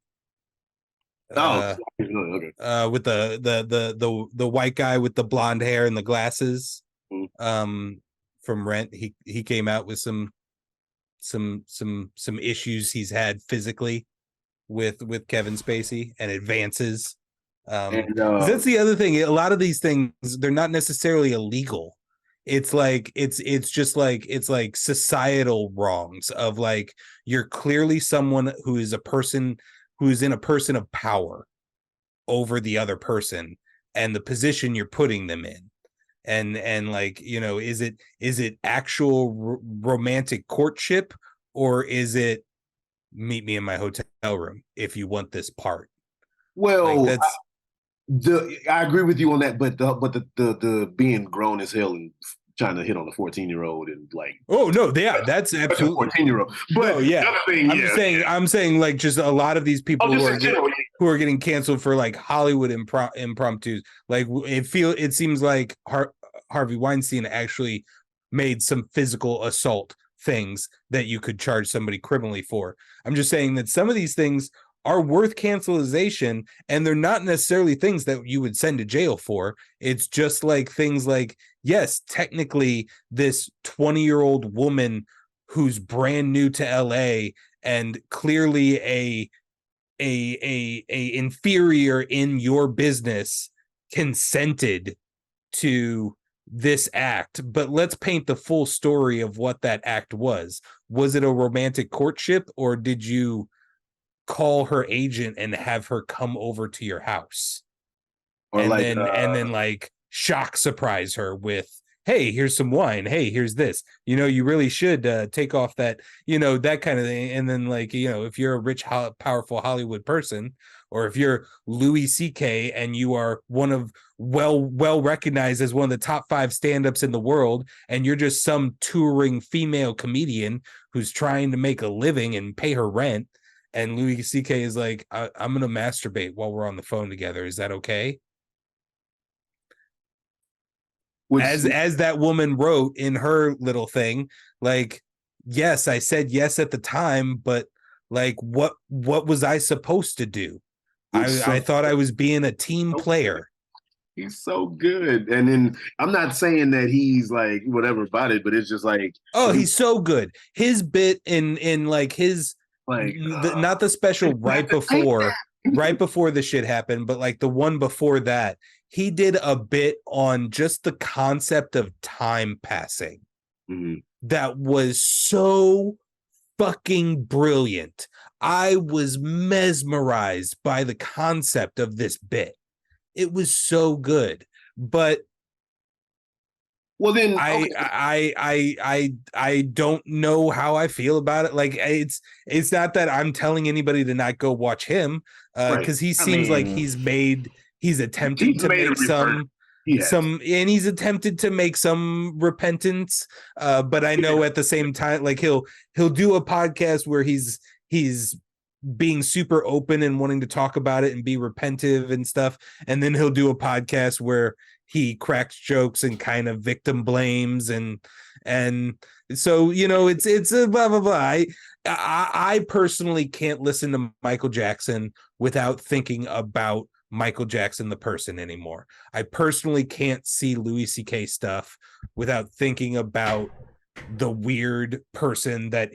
A: Okay.
C: With the white guy with the blonde hair and the glasses. From Rent, he came out with some issues he's had physically with Kevin Spacey and advances. That's the other thing. A lot of these things, they're not necessarily illegal. It's like it's just like it's like societal wrongs of, like, you're clearly someone who is a person who is in a person of power over the other person and the position you're putting them in. And like, you know, is it actual romantic courtship, or is it meet me in my hotel room if you want this part?
A: Well, like, I agree with you on that, but the being grown as hell and trying to hit on a 14-year-old and like,
C: oh no, yeah, that's absolutely
A: 14-year-old. But
C: yeah, I'm saying like just a lot of these people who are getting canceled for like Hollywood impromptus. Like it seems like Harvey Weinstein actually made some physical assault things that you could charge somebody criminally for. I'm just saying that some of these things are worth cancelization, and they're not necessarily things that you would send to jail for. It's just like things like, yes, technically this 20-year-old woman who's brand new to LA and clearly a inferior in your business consented to this act, but let's paint the full story of what that act was. Was it a romantic courtship, or did you call her agent and have her come over to your house?
A: Or like,
C: and then like shock surprise her with, hey, here's some wine. Hey, here's this. You really should take off that, that kind of thing. And then like, if you're a rich, powerful Hollywood person, or if you're Louis C.K. and you are one of well recognized as one of the top 5 stand-ups in the world, and you're just some touring female comedian who's trying to make a living and pay her rent, and Louis C.K. is like, I'm gonna masturbate while we're on the phone together. Is that okay? As that woman wrote in her little thing, like, yes, I said yes at the time, but like, what was I supposed to do? I thought I was being a team player.
A: He's so good. And then I'm not saying that he's like whatever about it, but it's just like,
C: oh, he's so good. His bit in like his, like, not the special right before the shit happened, but like the one before that, he did a bit on just the concept of time passing.
A: Mm-hmm.
C: That was so fucking brilliant. I was mesmerized by the concept of this bit. It was so good. But
A: well, then
C: okay. I don't know how I feel about it. Like, it's not that I'm telling anybody to not go watch him, because he seems like he's attempted to make some, and he's attempted to make some repentance. But I know at the same time, like, he'll do a podcast where he's being super open and wanting to talk about it and be repentive and stuff, and then he'll do a podcast where he cracks jokes and kind of victim blames, and so it's a blah blah blah. I personally can't listen to Michael Jackson without thinking about Michael Jackson the person anymore. I personally can't see Louis C.K. stuff without thinking about the weird person that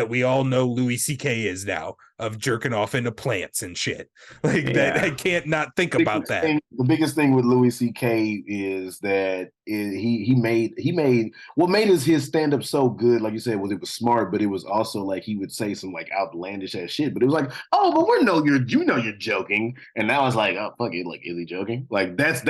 C: we all know Louis C.K. is now, of jerking off into plants and shit. Like, that, I can't not think about that.
A: The biggest thing with Louis C.K. is that he made what made his stand-up so good, like you said, was it was smart, but it was also like he would say some like outlandish ass shit, but it was like, oh, but you're joking. And now it's like, oh, fuck it, like, is he joking? Like, that's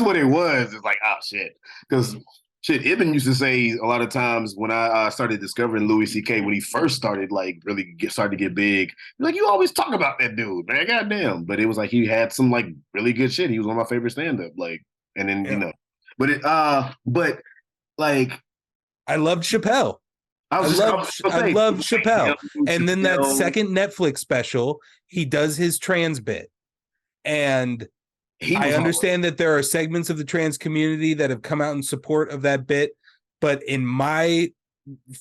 A: what it was. It's like, oh shit. Because shit, Ibn used to say a lot of times when I started discovering Louis C.K. when he first started, like, really started to get big, like, you always talk about that dude, man, goddamn. But it was like he had some like really good shit. He was one of my favorite stand-up, like, and then but like,
C: I loved Chappelle. I loved Chappelle. And then that second Netflix special, he does his trans bit, and I understand that there are segments of the trans community that have come out in support of that bit, but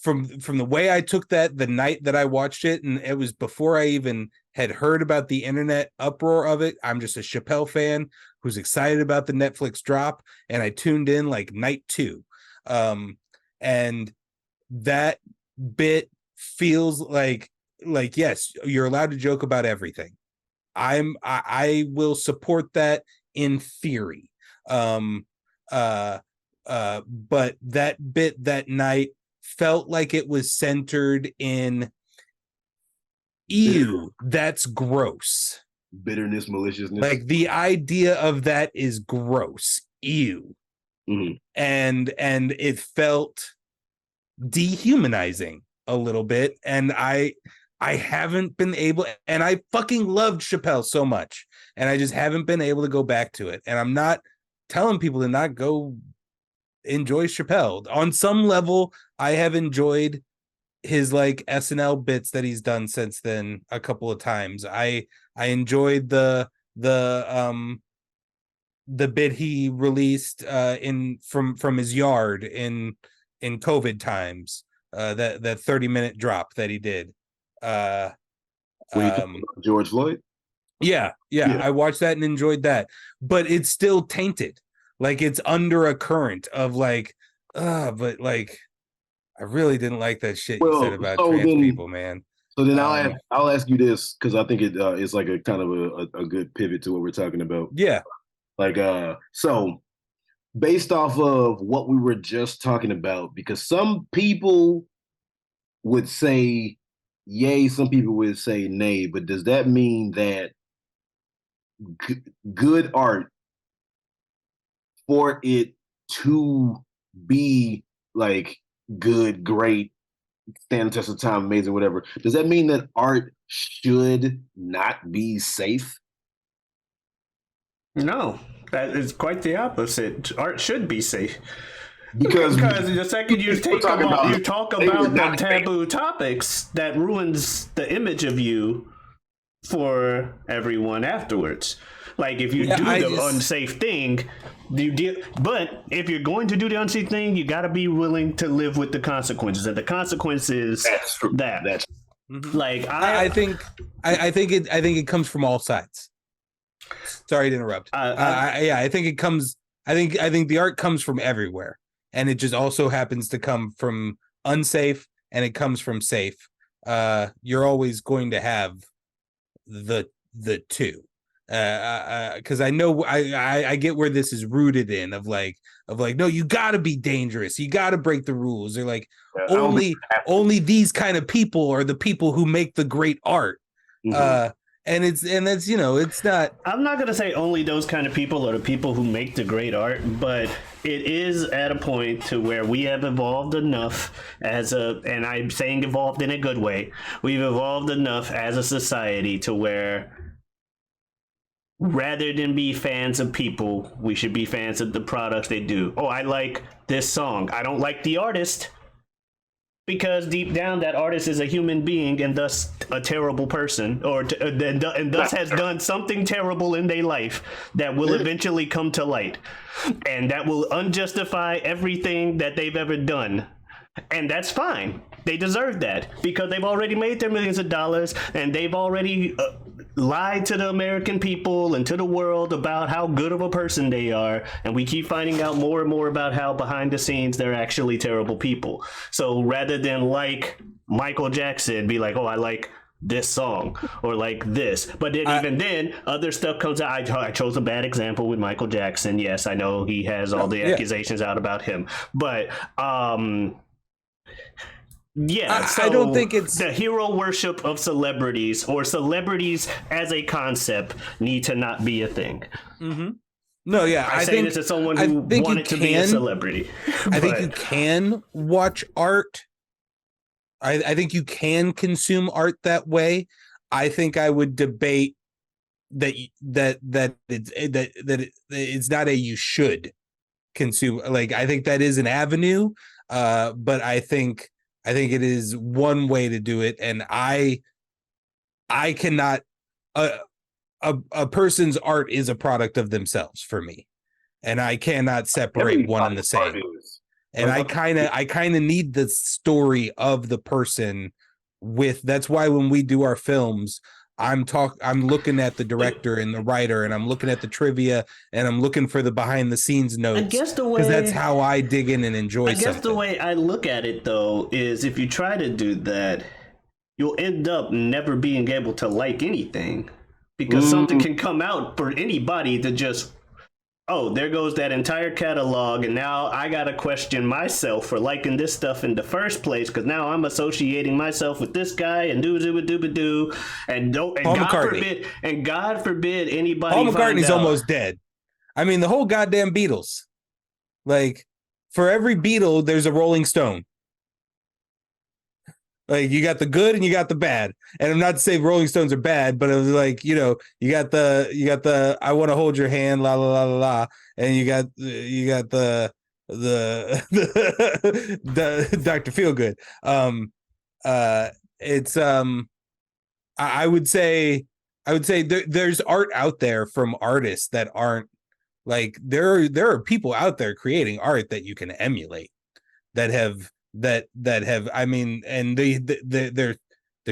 C: from the way I took that the night that I watched it, and it was before I even had heard about the internet uproar of it. I'm just a Chappelle fan who's excited about the Netflix drop, and I tuned in like night 2. And that bit feels like yes, you're allowed to joke about everything. I will support that in theory. But that bit that night felt like it was centered in, ew, that's gross.
A: Bitterness, maliciousness.
C: Like, the idea of that is gross. Ew.
A: Mm-hmm.
C: And it felt dehumanizing a little bit. And I haven't been able, and I fucking loved Chappelle so much, and I just haven't been able to go back to it. And I'm not telling people to not go enjoy Chappelle. On some level, I have enjoyed his like SNL bits that he's done since then a couple of times. I enjoyed the bit he released from his yard in COVID times, that 30-minute drop that he did.
A: George Floyd.
C: Yeah, I watched that and enjoyed that, but it's still tainted. Like, it's under a current of like, but like, I really didn't like that shit you said about trans people, man.
A: So then I'll ask you this, because I think it's like a kind of a good pivot to what we're talking about.
C: Yeah.
A: Like, so based off of what we were just talking about, because some people would say yay, some people would say nay, but does that mean that good art for it to be like good, great, stand the test of time, amazing, whatever, does that mean that art should not be safe?
B: No, that is quite the opposite. Art should be safe.
A: Because
B: the second you
A: people talk about
B: you talk
A: they were
B: about the
A: not safe.
B: taboo topics, that ruins the image of you for everyone afterwards. Like if you
C: Yeah,
B: do
C: I
B: the
C: just-
B: unsafe thing, but if you're going to do the unsafe thing, you got to be willing to live with the consequences, and the consequences
A: That's true.
B: that
A: That's
B: like
C: I think it comes from all sides. Sorry to interrupt. I think it comes. I think the art comes from everywhere, and it just also happens to come from unsafe, and it comes from safe. You're always going to have the two, because I know I get where this is rooted in of like no, you got to be dangerous, you got to break the rules. They're like only these kind of people are the people who make the great art. And that's it's not.
B: I'm not gonna say only those kind of people are the people who make the great art, but it is at a point to where we have evolved enough and I'm saying evolved in a good way. We've evolved enough as a society to where rather than be fans of people, we should be fans of the products they do. Oh, I like this song. I don't like the artist. Because deep down, that artist is a human being and thus a terrible person, and thus has done something terrible in their life that will eventually come to light, and that will unjustify everything that they've ever done. And that's fine. They deserve that because they've already made their millions of dollars, and they've already lied to the American people and to the world about how good of a person they are. And we keep finding out more and more about how behind the scenes they're actually terrible people. So rather than like Michael Jackson, be like, oh, I like this song or like this, but then even then other stuff comes out. I chose a bad example with Michael Jackson. Yes, I know he has all the accusations out about him, but yeah, so
C: I don't think it's
B: the hero worship of celebrities or celebrities as a concept need to not be a thing.
C: Mm-hmm. No, yeah,
B: I say
C: think
B: this as someone who wanted to be a celebrity.
C: I think you can watch art. I think you can consume art that way. I think I would debate that it's not a you should consume. Like I think that is an avenue, but I think it is one way to do it, and I cannot. A person's art is a product of themselves for me, and I cannot separate one and the same. And I kind of need the story of the person with. That's why when we do our films, I'm looking at the director and the writer, and I'm looking at the trivia, and I'm looking for the behind the scenes notes.
B: I guess the way,
C: because that's how I dig in and enjoy something. I guess
B: the way I look at it though is if you try to do that, you'll end up never being able to like anything, because something can come out for anybody to just, oh, there goes that entire catalog, and now I gotta question myself for liking this stuff in the first place because now I'm associating myself with this guy and doo-doo-doo-doo, and God forbid anybody.
C: Paul McCartney's almost dead. I mean, the whole goddamn Beatles. Like, for every Beatle, there's a Rolling Stone. Like, you got the good and you got the bad. And I'm not to say Rolling Stones are bad, but it was like, you got the I want to hold your hand, la la la la la, and you got the Dr. Feelgood. I would say there's art out there from artists that aren't like there are people out there creating art that you can emulate that have I mean, and there's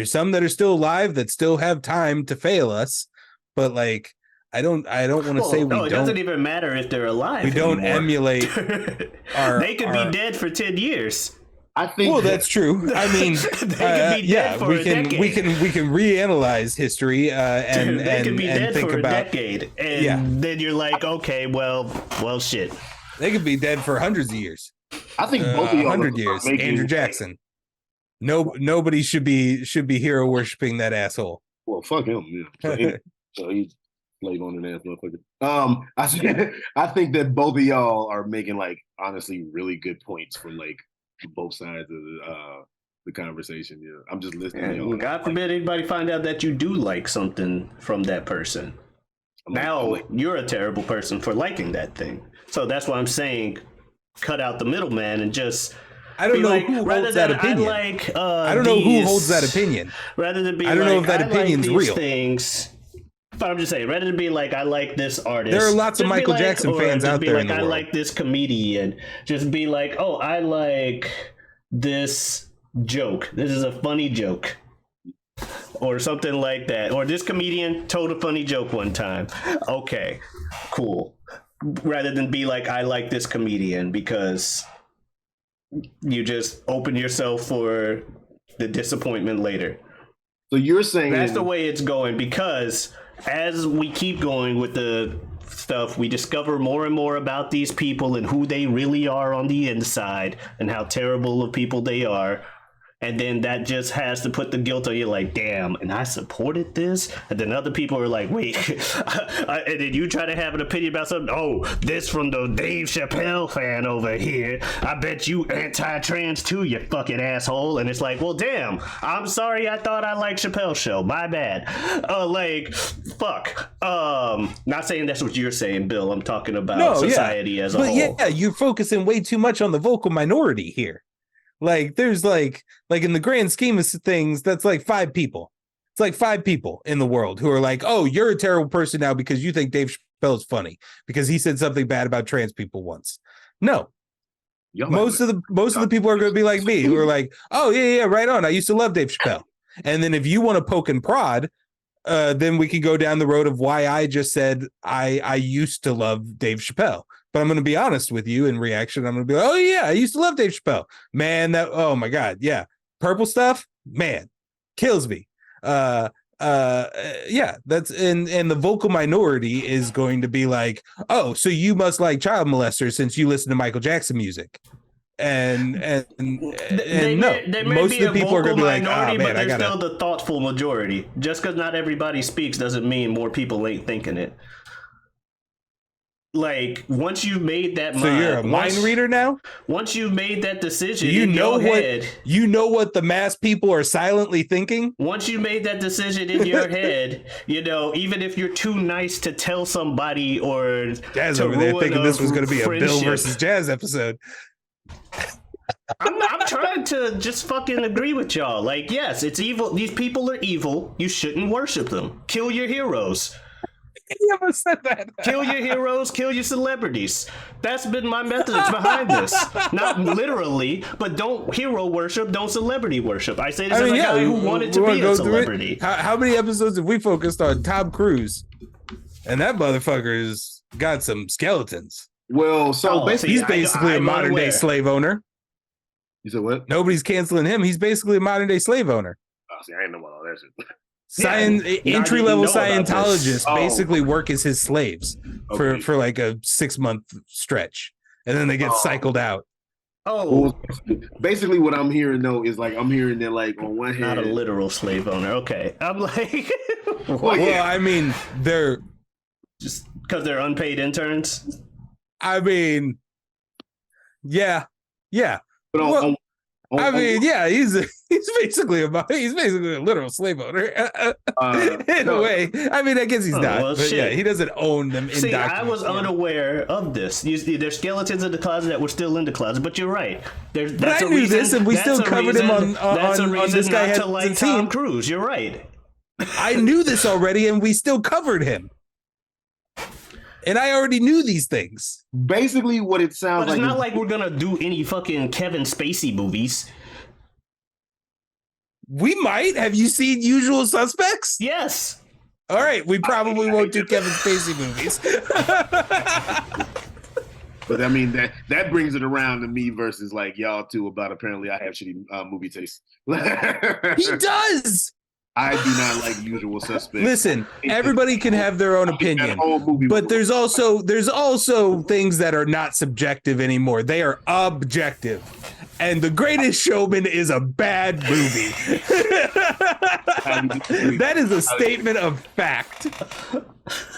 C: some that are still alive that still have time to fail us, but like I don't want to say we don't.
B: It doesn't even matter if they're alive.
C: We don't emulate
B: they could be dead for 10 years.
A: I think.
C: Well, that's true. I mean,
B: they could be dead for a decade.
C: we can reanalyze history and
B: they could be dead
C: think
B: for
C: about
B: a decade, and then you're like, okay, well, shit.
C: They could be dead for hundreds of years.
A: I think both of y'all
C: 100 years. Andrew Jackson. Nobody should be hero worshiping that asshole.
A: Well, fuck him. Yeah. So he's slave owner ass motherfucker. I think that both of y'all are making like honestly really good points from like both sides of the conversation. Yeah, I'm just listening to y'all.
B: And God forbid anybody find out that you do like something from that person. Now you're a terrible person for liking that thing. So that's why I'm saying, cut out the middleman and just.
C: I don't know who holds that opinion. I don't know who holds that opinion.
B: Rather than be,
C: I don't know if that opinion's real.
B: Things, but I'm just saying, rather than be like, I like this artist.
C: There are lots of Michael Jackson fans out there in the world.
B: I like this comedian. Just be like, oh, I like this joke. This is a funny joke. Or something like that. Or this comedian told a funny joke one time. Okay, cool. Rather than be like, I like this comedian, because you just open yourself for the disappointment later.
A: So you're saying
B: that's the way it's going, because as we keep going with the stuff, we discover more and more about these people and who they really are on the inside and how terrible of people they are. And then that just has to put the guilt on you, like, damn, and I supported this? And then other people are like, wait, and then you try to have an opinion about something. Oh, this from the Dave Chappelle fan over here. I bet you anti-trans too, you fucking asshole. And it's like, well, damn, I'm sorry, I thought I liked Chappelle's show. My bad. Like, fuck. Not saying that's what you're saying, Bill. I'm talking about society as a whole.
C: Yeah, you're focusing way too much on the vocal minority here. Like there's like in the grand scheme of things, that's like 5 people. It's like 5 people in the world who are like, oh, you're a terrible person now because you think Dave Chappelle is funny because he said something bad about trans people once. No. Most of the people are going to be like me, who are like, oh yeah, right on. I used to love Dave Chappelle. And then if you want to poke and prod, then we can go down the road of why I just said I used to love Dave Chappelle. But I'm going to be honest with you in reaction. I'm going to be like, oh, yeah, I used to love Dave Chappelle. Man, oh, my God. Yeah. Purple stuff, man, kills me. Yeah, that's and the vocal minority is going to be like, oh, so you must like child molesters since you listen to Michael Jackson music. And no, most of the people are going to be like, oh, man,
B: but there's still the thoughtful majority. Just because not everybody speaks doesn't mean more people ain't thinking it. Like, once you've made that
C: so you're a mind reader now?
B: Once you've made that decision in your head.
C: You know what the mass people are silently thinking?
B: Once you made that decision in your head, you know, even if you're too nice to tell somebody or
C: Jazz over there thinking this was going to be a Bill versus Jazz episode.
B: I'm trying to just fucking agree with y'all. Like, yes, it's evil. These people are evil. You shouldn't worship them. Kill your heroes.
C: He never said that.
B: Kill your heroes, kill your celebrities. That's been my methods behind this. Not literally, but don't hero worship, don't celebrity worship. I say this as a guy who wanted to be a celebrity.
C: How many episodes have we focused on Tom Cruise? And that motherfucker's got some skeletons.
A: Well, so basically,
C: he's basically a modern day slave owner.
A: You said what?
C: Nobody's canceling him. He's basically a modern day slave owner.
A: Oh, see, I ain't know about all that shit.
C: Entry-level Scientologists basically work as his slaves for like a 6-month stretch, and then they get cycled out.
A: Well, basically what I'm hearing though is like I'm hearing that like on one hand,
B: not a literal slave owner. Okay, I'm like,
C: well, I mean, they're
B: just because they're unpaid interns.
C: I mean, yeah.
A: But
C: he's basically a literal slave owner in a way. I mean, I guess he's not.
B: Well,
C: but yeah, he doesn't own them.
B: See, I was unaware of this. There's skeletons in the closet that were still in the closet, but you're right.
C: But I knew this, and we still covered him on this guy
B: had to like Tom Cruise. You're right.
C: I knew this already, and we still covered him. And I already knew these things.
A: Basically, what it sounds like.
B: It's not like we're gonna do any fucking Kevin Spacey movies.
C: We might. Have you seen Usual Suspects?
B: Yes.
C: All right. We probably won't do Kevin Spacey movies.
A: But I mean that brings it around to me versus like y'all two about apparently I have shitty movie taste.
C: He does.
A: I do not like Usual Suspects.
C: Listen, everybody can have their own opinion, but there's also things that are not subjective anymore. They are objective. and The Greatest Showman is a bad movie. That is a statement of fact.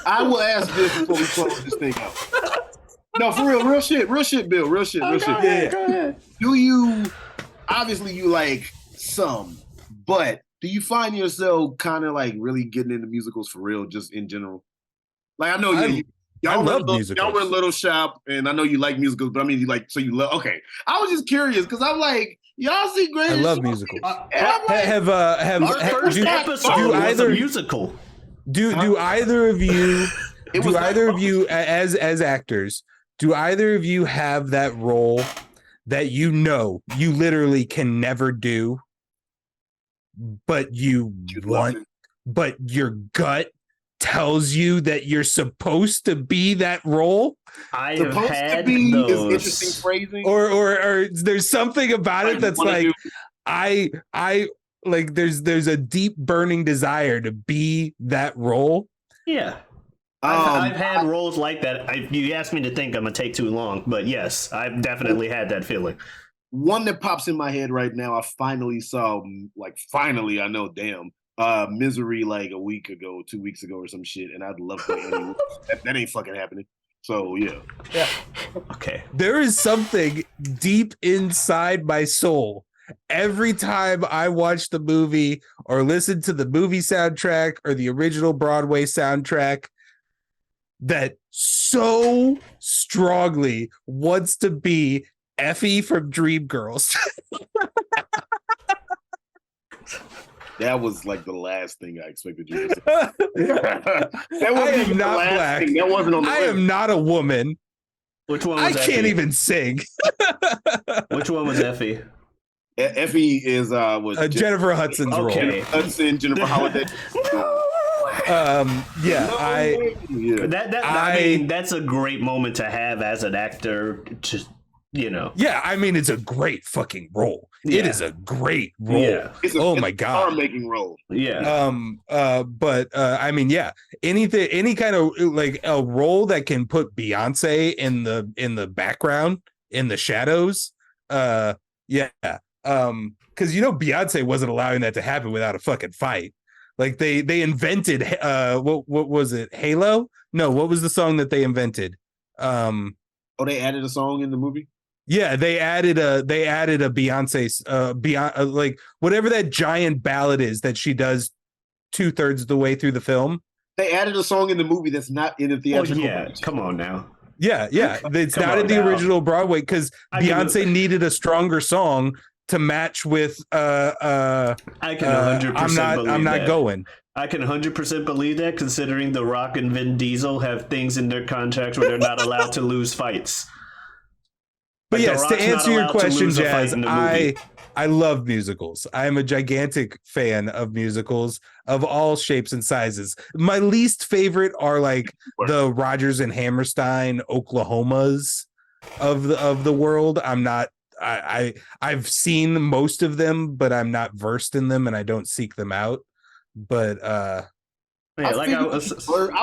A: I will ask this before we close this thing out. No, for real shit, Bill, real shit.
B: Go ahead.
A: Do you, obviously you like some, but do you find yourself kind of like really getting into musicals for real, just in general? Like, I know y'all
C: love
A: musicals. Y'all were in Little Shop, and I know you like musicals, but I mean, you love, okay. I was just curious, because I'm like, y'all see great.
C: I love musicals.
A: Have
B: Our first episode was a musical.
C: Do either of you as actors, do either of you have that role that you literally can never do, but but your gut tells you that you're supposed to be that role?
B: I have had those.
A: Is interesting phrasing,
C: or there's something about it that's like I like there's a deep burning desire to be that role.
B: Yeah. I've had roles like that. You asked me to think, I'm gonna take too long, but yes, I've definitely had that feeling.
A: One that pops in my head right now, I finally saw, I know, Misery like a week ago, 2 weeks ago or some shit, and I'd love to. that ain't fucking happening. So yeah.
B: Okay.
C: There is something deep inside my soul every time I watch the movie or listen to the movie soundtrack or the original Broadway soundtrack that so strongly wants to be Effie from Dreamgirls.
A: That was like the last thing I expected you to say.
C: I am not black.
A: That wasn't on the
C: I am not a woman.
B: Which one was
C: I
B: Effie?
C: can't even sing.
B: Which one was Effie?
A: Effie is
C: Jennifer Hudson's role.
A: Jennifer Holiday.
B: I mean, that's a great moment to have as an actor. Just
C: Yeah, I mean, it's a great fucking role.
B: Yeah.
C: It is a great role.
B: Yeah.
C: Oh my god,
A: star-making role.
B: Yeah.
C: I mean, yeah, any kind of like a role that can put Beyonce in the background, in the shadows. Because Beyonce wasn't allowing that to happen without a fucking fight. Like they invented what was it? Halo? No, what was the song that they invented?
A: They added a song in the movie?
C: Yeah, they added a Beyonce's beyond like whatever that giant ballad is that she does 2/3 of the way through the film.
A: They added a song in the movie that's not in the theatrical.
B: Come on now.
C: Yeah, it's not in the original Broadway because Beyonce needed a stronger song to match with
B: I can 100%
C: I'm not going.
B: I can 100% believe that, considering The Rock and Vin Diesel have things in their contracts where they're not allowed to lose fights.
C: But
B: like,
C: yes, to answer your question, Jazz,
B: I
C: love musicals. I am a gigantic fan of musicals of all shapes and sizes. My least favorite are like the Rodgers and Hammerstein Oklahomas of the world. I'm not. I've seen most of them, but I'm not versed in them, and I don't seek them out. But
A: I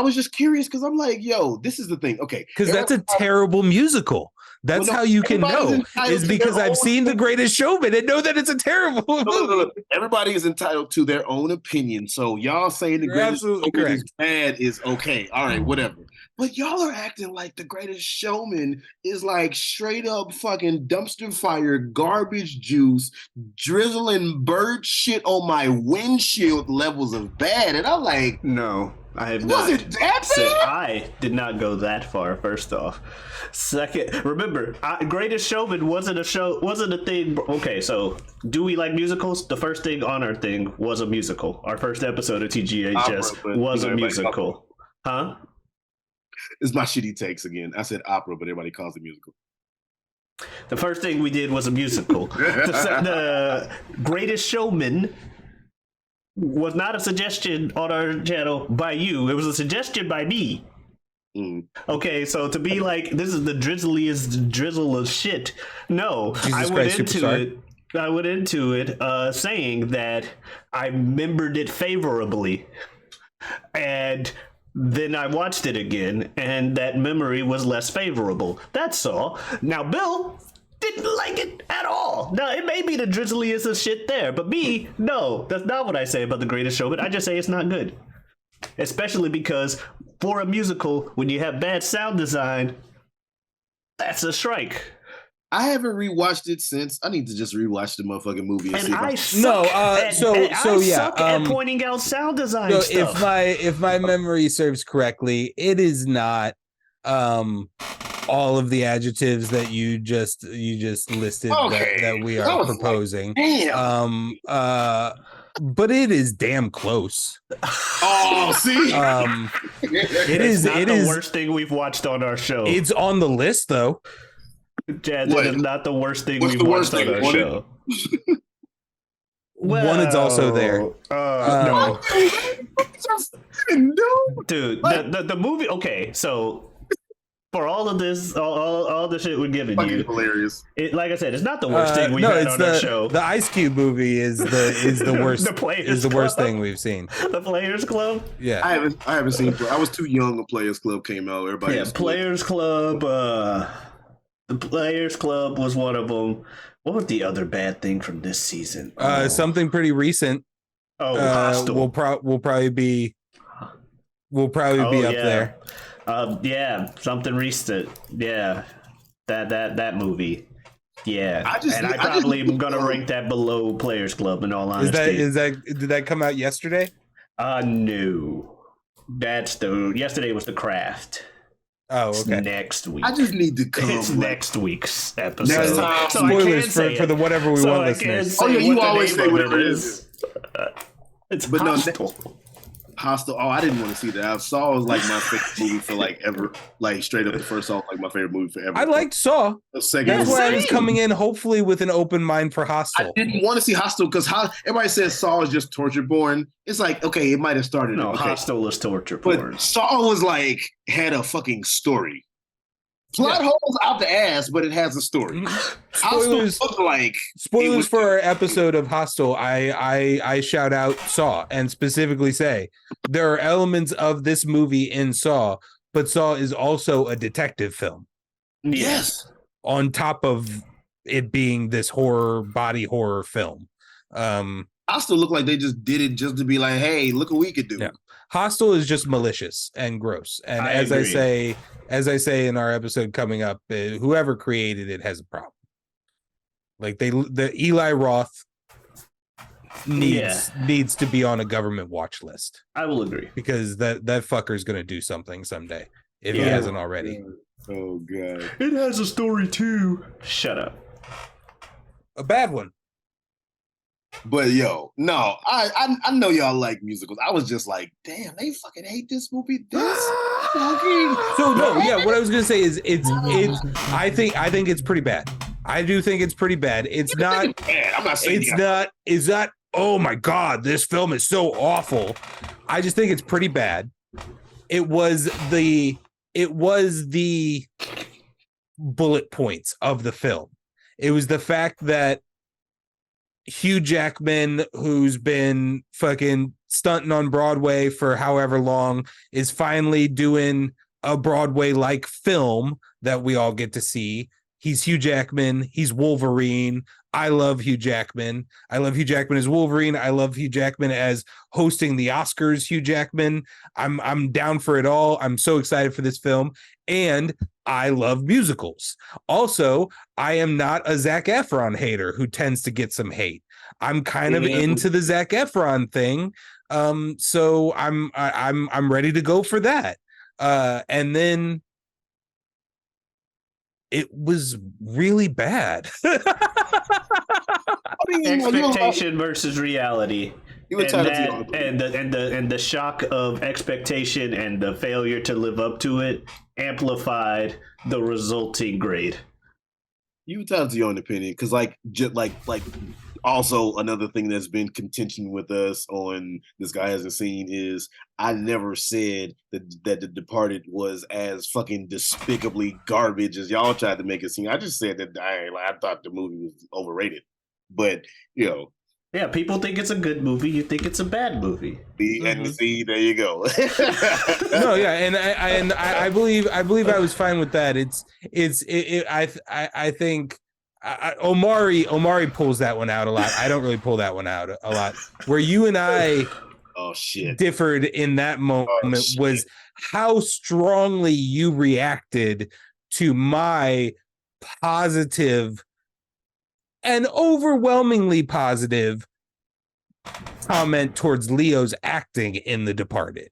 A: was just curious because I'm like, yo, this is the thing. Okay,
C: because that's a terrible musical. That's how you can know, is because I've seen The Greatest Showman and know that it's a terrible movie.
A: No. Everybody is entitled to their own opinion. So y'all saying The Greatest Showman is bad is okay. All right, whatever. But y'all are acting like The Greatest Showman is like straight up fucking dumpster fire, garbage juice, drizzling bird shit on my windshield levels of bad. And I'm like,
B: no, I have not.
A: Was it that bad?
B: I did not go that far, first off. Second, remember, Greatest Showman wasn't a thing. Okay, so do we like musicals? The first thing on our thing was a musical. Our first episode of TGHS was a musical. Huh?
A: It's my shitty takes again. I said opera, but everybody calls it musical.
B: The first thing we did was a musical. The Greatest Showman was not a suggestion on our channel by you. It was a suggestion by me. Okay, so to be like, this is the drizzliest drizzle of shit. No, I went into it saying that I remembered it favorably. And then I watched it again, and that memory was less favorable. That's all. Now, Bill didn't like it at all. Now, it may be the drizzliest of shit there, but me, no, that's not what I say about The Greatest Showman. I just say it's not good. Especially because for a musical, when you have bad sound design, that's a strike.
A: I haven't rewatched it since. I need to just rewatch the motherfucking movie and see
B: And I
A: if
B: suck at pointing out sound design
C: So
B: stuff.
C: if my memory serves correctly, it is not all of the adjectives that you just listed that we are proposing.
A: Damn.
C: But it is damn close.
A: Oh, see,
C: it is
B: the worst thing we've watched on our show.
C: It's on the list though.
B: Jazz, it is not the worst thing
A: What's
B: we've
A: the worst
B: watched on
A: thing?
B: our show.
C: One is also there.
B: No.
A: no.
B: Dude, the movie. Okay, so for all of this, all the shit we're giving
A: Fucking
B: you,
A: hilarious.
B: like I said, it's not the worst thing we've had on our show.
C: The Ice Cube movie is the worst.
B: The Players
C: is the worst
B: Club.
C: thing we've seen.
B: The Players Club.
C: Yeah,
A: I haven't seen. I was too young when Players Club came out. Everybody.
B: Yeah, Players Club. The Players Club was one of them. What was the other bad thing from this season?
C: Something pretty recent.
B: Hostel.
C: Will probably be up there.
B: Yeah, something recent. Yeah, that movie. Yeah, I probably am gonna rank that below Players Club in all honesty.
C: Did that come out yesterday?
B: No, yesterday was The Craft.
C: Oh, okay.
B: It's next week.
A: I just need to come.
B: It's next week's episode.
A: Next time.
B: So I
C: Spoilers
B: can say
C: for the whatever we want
B: I
C: listeners.
B: can't say
A: You
B: what the
A: always
B: name
A: say
B: of
A: whatever
B: it
A: it
B: is. It's
A: But no,
B: Hostel.
A: Hostel. Oh, I didn't want to see that. I Saw was like my favorite movie for like ever. Like straight up, the first Saw was like my favorite movie forever.
C: I liked Saw.
A: the second.
C: That's
A: one.
C: why I was
B: same.
C: coming in hopefully with an open mind for
A: I
C: Hostel.
A: didn't want to see Hostel because everybody says Saw is just torture porn. It's like, okay, it might have started.
B: No,
A: okay.
B: Hostel is torture porn.
A: But Saw was like had a fucking story. Plot holes out the ass, but it has a story. Hostel
C: Spoilers.
A: looked like
C: Spoilers for our episode of Hostel. I shout out Saw and specifically say there are elements of this movie in Saw, but Saw is also a detective film
A: yes.
C: on top of it being this body horror film.
A: Hostel looked like they just did it just to be like, hey, look what we could do.
C: Yeah. Hostel is just malicious and gross. And
B: I
C: as
B: agree.
C: I say in our episode coming up, whoever created it has a problem. Like the Eli Roth needs to be on a government watch list
B: I will agree.
C: because that fucker's gonna do something someday if he hasn't already.
A: Oh god.
B: It has a story too. Shut up.
C: A bad one.
A: But yo, no, I know y'all like musicals. I was just like, damn, they fucking hate this movie. This fucking
C: So no, yeah, what I was gonna say is it's I think it's pretty bad. I do think it's pretty bad. It's not
A: bad. I'm not saying
C: it's not oh my god, this film is so awful. I just think it's pretty bad. It was the bullet points of the film. It was the fact that Hugh Jackman, who's been fucking stunting on Broadway for however long, is finally doing a Broadway-like film that we all get to see. He's Hugh Jackman. He's Wolverine. I love Hugh Jackman. I love Hugh Jackman as Wolverine. I love Hugh Jackman as hosting the Oscars. Hugh Jackman. I'm down for it all. I'm so excited for this film. And I love musicals. Also, I am not a Zac Efron hater who tends to get some hate. I'm kind of into the Zac Efron thing. So I'm ready to go for that. And then it was really bad.
B: Expectation versus reality.
A: You were
B: And the shock of expectation and the failure to live up to it amplified the resulting grade.
A: You entitled to your own opinion, because like also another thing that's been contention with us on This Guy Hasn't Seen is I never said that The Departed was as fucking despicably garbage as y'all tried to make it seem. I just said that I thought the movie was overrated, but you know.
B: Yeah, people think it's a good movie. You think it's a bad movie.
A: And see, there you go.
C: No, yeah, and I believe I was fine with that. I think Omari pulls that one out a lot. I don't really pull that one out a lot. Where you and I
A: Oh shit.
C: differed in that moment was how strongly you reacted to my positive and overwhelmingly positive comment towards Leo's acting in The Departed.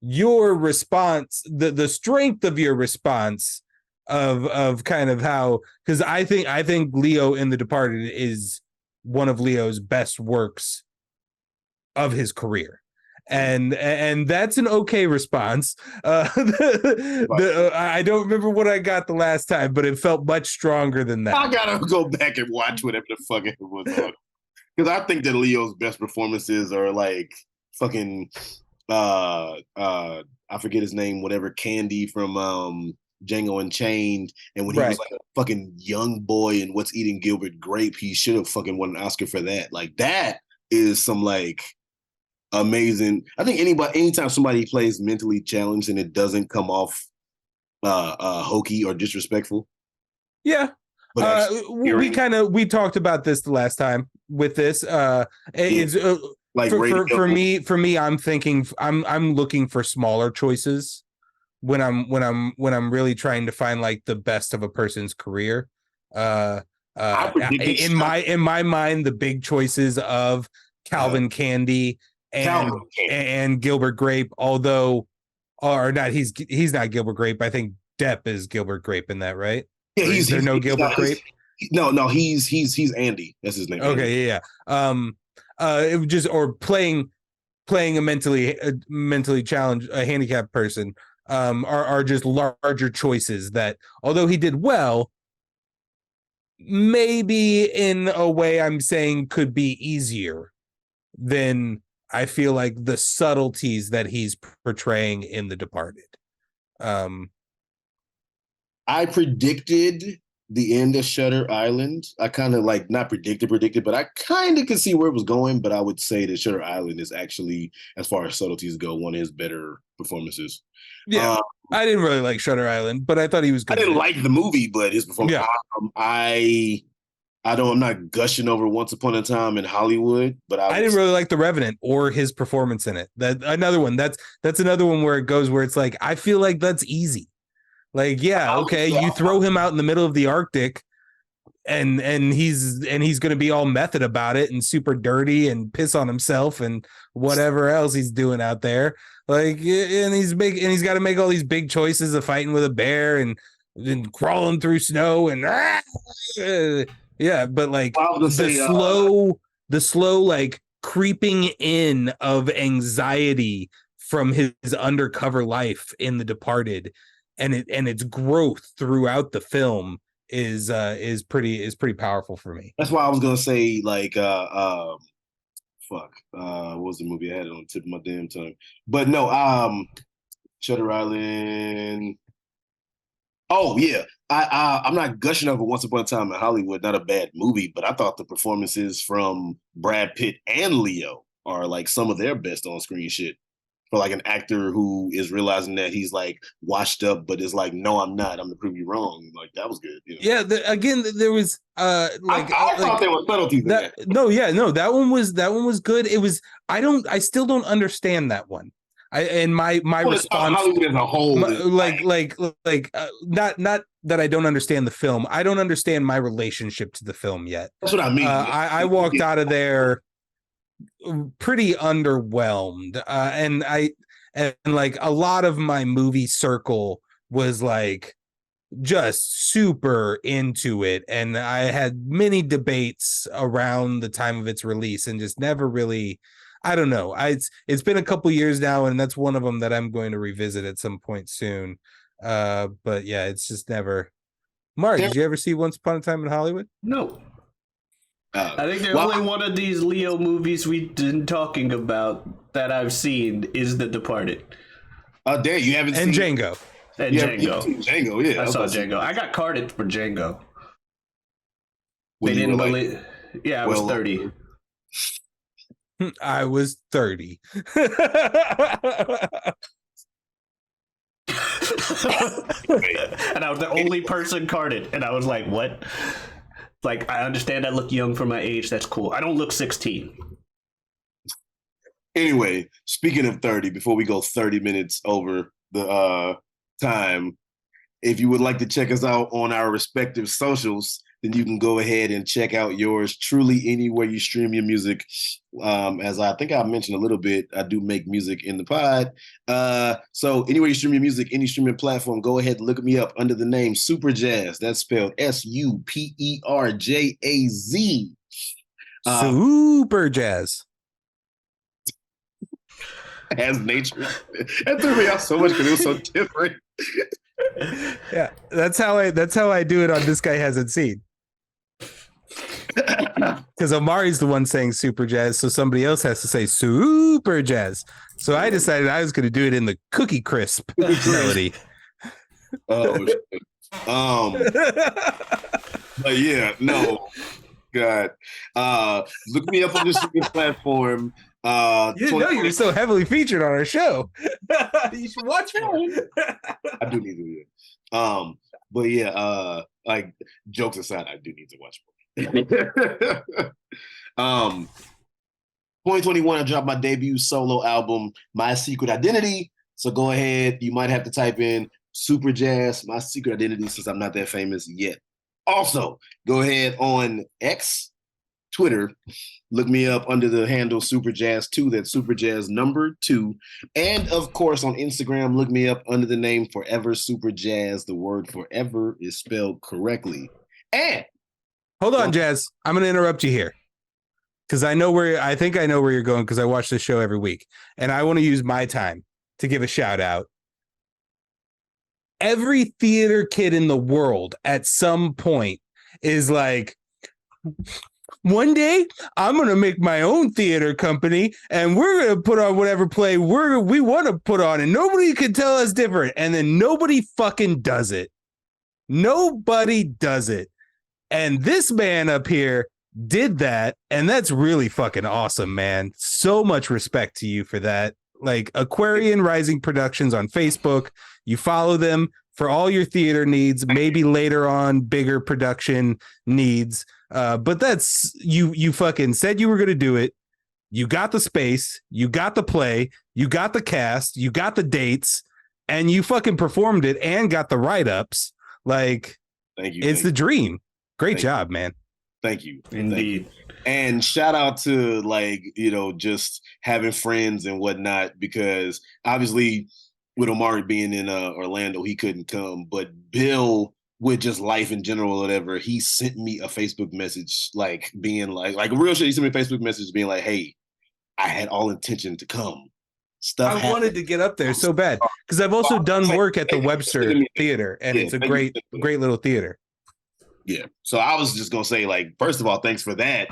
C: Your response, the strength of your response of kind of how, because I think Leo in The Departed is one of Leo's best works of his career. And that's an okay response. I don't remember what I got the last time, but it felt much stronger than that.
A: I gotta go back and watch whatever the fuck it was on. Because I think that Leo's best performances are like fucking I forget his name, whatever, Candy from Django Unchained, and when he was like a fucking young boy in What's Eating Gilbert Grape, he should have fucking won an Oscar for that. Like that is some like amazing. I think anytime somebody plays mentally challenged and it doesn't come off hokey or disrespectful.
C: Yeah. But we talked about this the last time with this. It's like for me, I'm thinking I'm looking for smaller choices when I'm really trying to find like the best of a person's career. In my mind, the big choices of Calvin Candy and Gilbert Grape, although or not, he's not Gilbert Grape. I think Depp is Gilbert Grape in that, right? Yeah, he's Gilbert Grape.
A: No, he's Andy. That's his name.
C: Okay, yeah. It was just or playing a mentally challenged, a handicapped person, are just larger choices that, although he did well, maybe in a way I'm saying could be easier than I feel like the subtleties that he's portraying in The Departed.
A: I predicted the end of Shutter Island. I kind of like not predicted, but I kind of could see where it was going. But I would say that Shutter Island is actually, as far as subtleties go, one of his better performances.
C: Yeah, I didn't really like Shutter Island, but I thought he was good.
A: I didn't like the movie, but his performance. Yeah. I'm not gushing over Once Upon a Time in Hollywood, but I
C: didn't really like The Revenant or his performance in it. That's another one where it goes where it's like I feel like that's easy. Like, yeah, okay, you throw him out in the middle of the Arctic and he's going to be all method about it and super dirty and piss on himself and whatever else he's doing out there. Like, and he's got to make all these big choices of fighting with a bear and crawling through snow and yeah, but like the slow like creeping in of anxiety from his undercover life in The Departed. And its growth throughout the film is pretty powerful for me.
A: That's why I was gonna say like what was the movie I had it on the tip of my damn tongue? But no, Shutter Island. Oh yeah, I'm not gushing over Once Upon a Time in Hollywood. Not a bad movie, but I thought the performances from Brad Pitt and Leo are like some of their best on screen shit. For like an actor who is realizing that he's like washed up, but is like, no, I'm not. I'm gonna prove you wrong. Like that was good. You know?
C: Yeah. There was I
A: thought there was subtleties in that.
C: No, yeah, no, that one was good. It was. I still don't understand that one. My response
A: Hollywood as a whole,
C: not that I don't understand the film. I don't understand my relationship to the film yet.
A: That's what I mean.
C: I walked out of there pretty underwhelmed, and like a lot of my movie circle was like just super into it, and I had many debates around the time of its release and just never really, I don't know, it's been a couple years now, and that's one of them that I'm going to revisit at some point soon, but yeah, it's just never. Mark, did you ever see Once Upon a Time in Hollywood?
B: No. I think the only one of these Leo movies we've been talking about that I've seen is The Departed.
A: Oh, damn, you haven't seen
B: Django. And Django.
A: Django, yeah.
B: I saw Django. I got carded for Django. They didn't believe. Yeah, I was 30.
C: I was 30.
B: And I was the only person carded, and I was like, "What?" Like, I understand I look young for my age. That's cool. I don't look 16.
A: Anyway, speaking of 30, before we go 30 minutes over the time, if you would like to check us out on our respective socials, then you can go ahead and check out yours truly anywhere you stream your music. As I think I mentioned a little bit, I do make music in the pod. So anywhere you stream your music, any streaming platform, go ahead and look me up under the name Super Jazz. That's spelled SUPERJAZ.
C: Super Jazz.
A: As nature. That threw me off so much because it was so different.
C: Yeah, that's how I do it on This Guy Hasn't Seen. Because Omari's the one saying Super Jazz, so somebody else has to say Super Jazz. So I decided I was going to do it in the Cookie Crisp melody.
A: Oh, shit. But yeah, no, God. Look me up on the streaming platform.
C: You didn't know you were so heavily featured on our show. You should watch it.
A: I do need to. But yeah, like jokes aside, I do need to watch more. 2021, I dropped my debut solo album, My Secret Identity. So go ahead. You might have to type in Super Jazz, My Secret Identity, since I'm not that famous yet. Also, go ahead on X, Twitter, look me up under the handle Super Jazz 2. That's Super Jazz number 2. And of course, on Instagram, look me up under the name Forever Super Jazz. The word forever is spelled correctly. And
C: hold on, Jazz. I'm going to interrupt you here because I think I know where you're going because I watch this show every week, and I want to use my time to give a shout out. Every theater kid in the world at some point is like, one day I'm going to make my own theater company and we're going to put on whatever play we want to put on and nobody can tell us different. And then nobody fucking does it. Nobody does it. And this man up here did that. And that's really fucking awesome, man. So much respect to you for that. Like Aquarian Rising Productions on Facebook. You follow them for all your theater needs, maybe later on bigger production needs. But that's you fucking said you were going to do it. You got the space, you got the play, you got the cast, you got the dates, and you fucking performed it and got the write-ups. Like,
A: thank you.
C: It's the dream. Great job, man.
A: Thank you.
B: Indeed.
A: Thank you. And shout out to just having friends and whatnot, because obviously with Omari being in Orlando, he couldn't come, but Bill, with just life in general or whatever, he sent me a Facebook message, being like real shit. He sent me a Facebook message being like, hey, I had all intention to come.
C: I wanted to get up there so bad because I've also done work at the Webster Theater, and it's a great little theater.
A: Yeah. So I was just gonna say, first of all, thanks for that.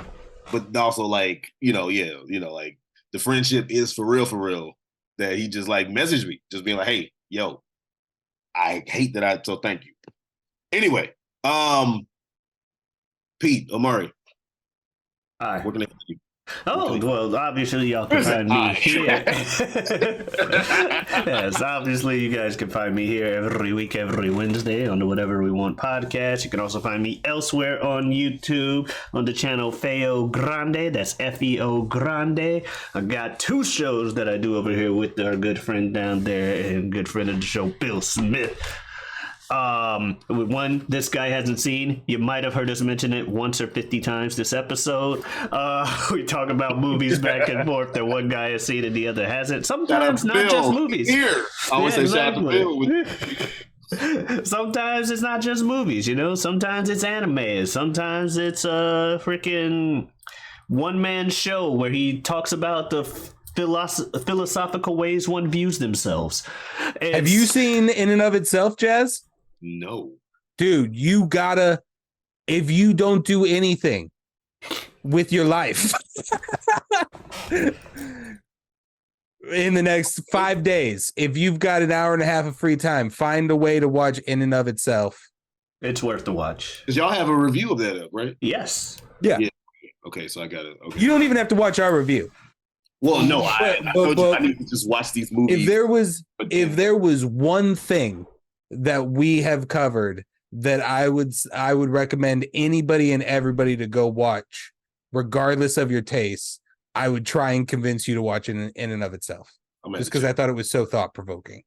A: But also the friendship is for real, that he just messaged me, just being like, hey, yo, I hate that so thank you. Anyway, Pete, Omari.
B: Hi.
A: Where can I get you?
B: Oh, well, obviously y'all can find me here. Yes, obviously you guys can find me here every week, every Wednesday on the Whatever We Want podcast. You can also find me elsewhere on YouTube on the channel Feo Grande. That's Feo Grande. I got 2 shows that I do over here with our good friend down there and good friend of the show, Bill Smith. One This Guy Hasn't Seen. You might have heard us mention it once or 50 times this episode. We talk about movies back and forth that one guy has seen and the other hasn't. Sometimes not
A: Bill
B: just movies.
A: Here, I always say shout out to Bill.
B: Sometimes it's not just movies, Sometimes it's anime. Sometimes it's a freaking one-man show where he talks about the philosophical ways one views themselves.
C: Have you seen In and of Itself, Jazz?
A: No.
C: Dude, you gotta, if you don't do anything with your life in the next 5 days, if you've got an hour and a half of free time, find a way to watch In and of Itself.
B: It's worth the watch.
A: Because y'all have a review of that up, right?
B: Yes.
C: Yeah.
A: Okay, so I got it. Okay.
C: You don't even have to watch our review.
A: Well, no, I told you I need to just watch these movies.
C: If there was one thing that we have covered that I would recommend anybody and everybody to go watch, regardless of your taste. I would try and convince you to watch it in and of itself, just because I thought it was so thought provoking.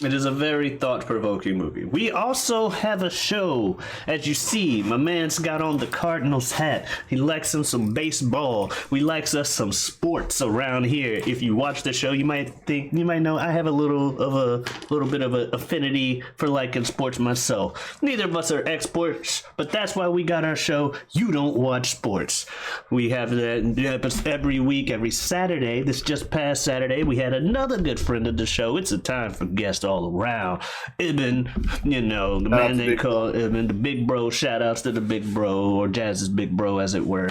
B: It is a very thought-provoking movie. We also have a show. As you see, my man's got on the Cardinals hat. He likes him some baseball. We likes us some sports around here. If you watch the show, you might know I have a little bit of an affinity for liking sports myself. Neither of us are experts, but that's why we got our show, You Don't Watch Sports. We have that every week, every Saturday. This just past Saturday, we had another good friend of the show. It's a time for guests all around. Ibn, the man they call Ibn, the big bro. Shout outs to the big bro, or Jazz's big bro, as it were.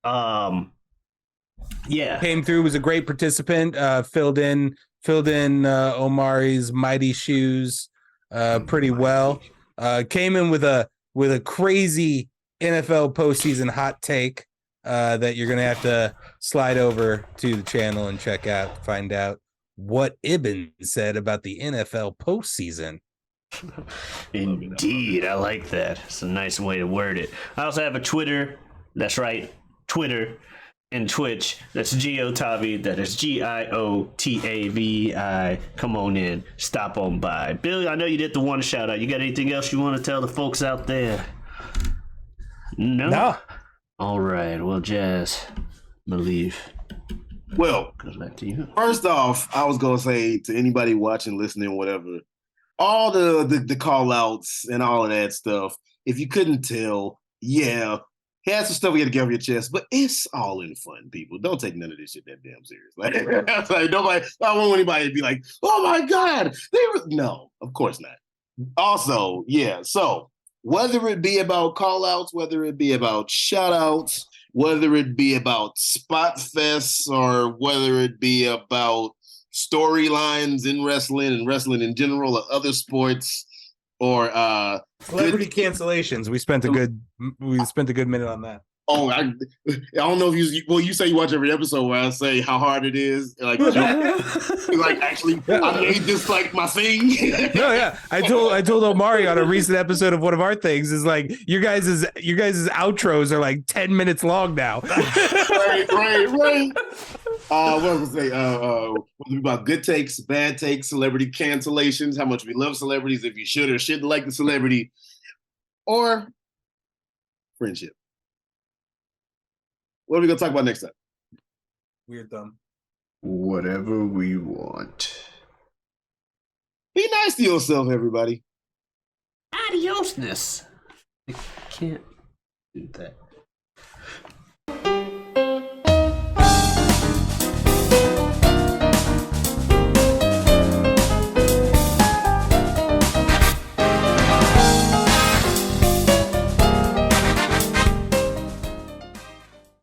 B: Yeah.
C: Came through, was a great participant, filled in Omari's mighty shoes pretty well. Came in with a crazy NFL postseason hot take that you're gonna have to slide over to the channel and check out to find out what Ibn said about the NFL postseason.
B: Indeed, I like that. It's a nice way to word it. I also have a Twitter. That's right, Twitter and Twitch. That's Giotavi. That is Giotavi. Come on in. Stop on by. Billy, I know you did the one shout out. You got anything else you want to tell the folks out there? No. All right. Well, Jazz, I believe.
A: Well,
B: Goes back to you.
A: First off, I was gonna say to anybody watching, listening, whatever, all the call outs and all of that stuff. If you couldn't tell, yeah, he had some stuff we had to get off your chest, but it's all in fun, people. Don't take none of this shit that damn serious. Like nobody, I don't want anybody to be like, oh my God, no, of course not. Also, yeah, so whether it be about call outs, whether it be about shout outs, whether it be about spot fests, or whether it be about storylines in wrestling and wrestling in general, or other sports, or
C: Celebrity cancellations. We spent a good minute on that.
A: Oh, I don't know if you say you watch every episode where I say how hard it is. Like, actually, I made this like my thing.
C: No, yeah. I told Omari on a recent episode of one of our things is like your guys' outros are like 10 minutes long now.
A: Right. What was I say? About good takes, bad takes, celebrity cancellations, how much we love celebrities, if you should or shouldn't like the celebrity, or friendship. What are we gonna talk about next time?
C: Weird thumb.
B: Whatever we want.
A: Be nice to yourself, everybody.
B: Adiosness. I can't do that.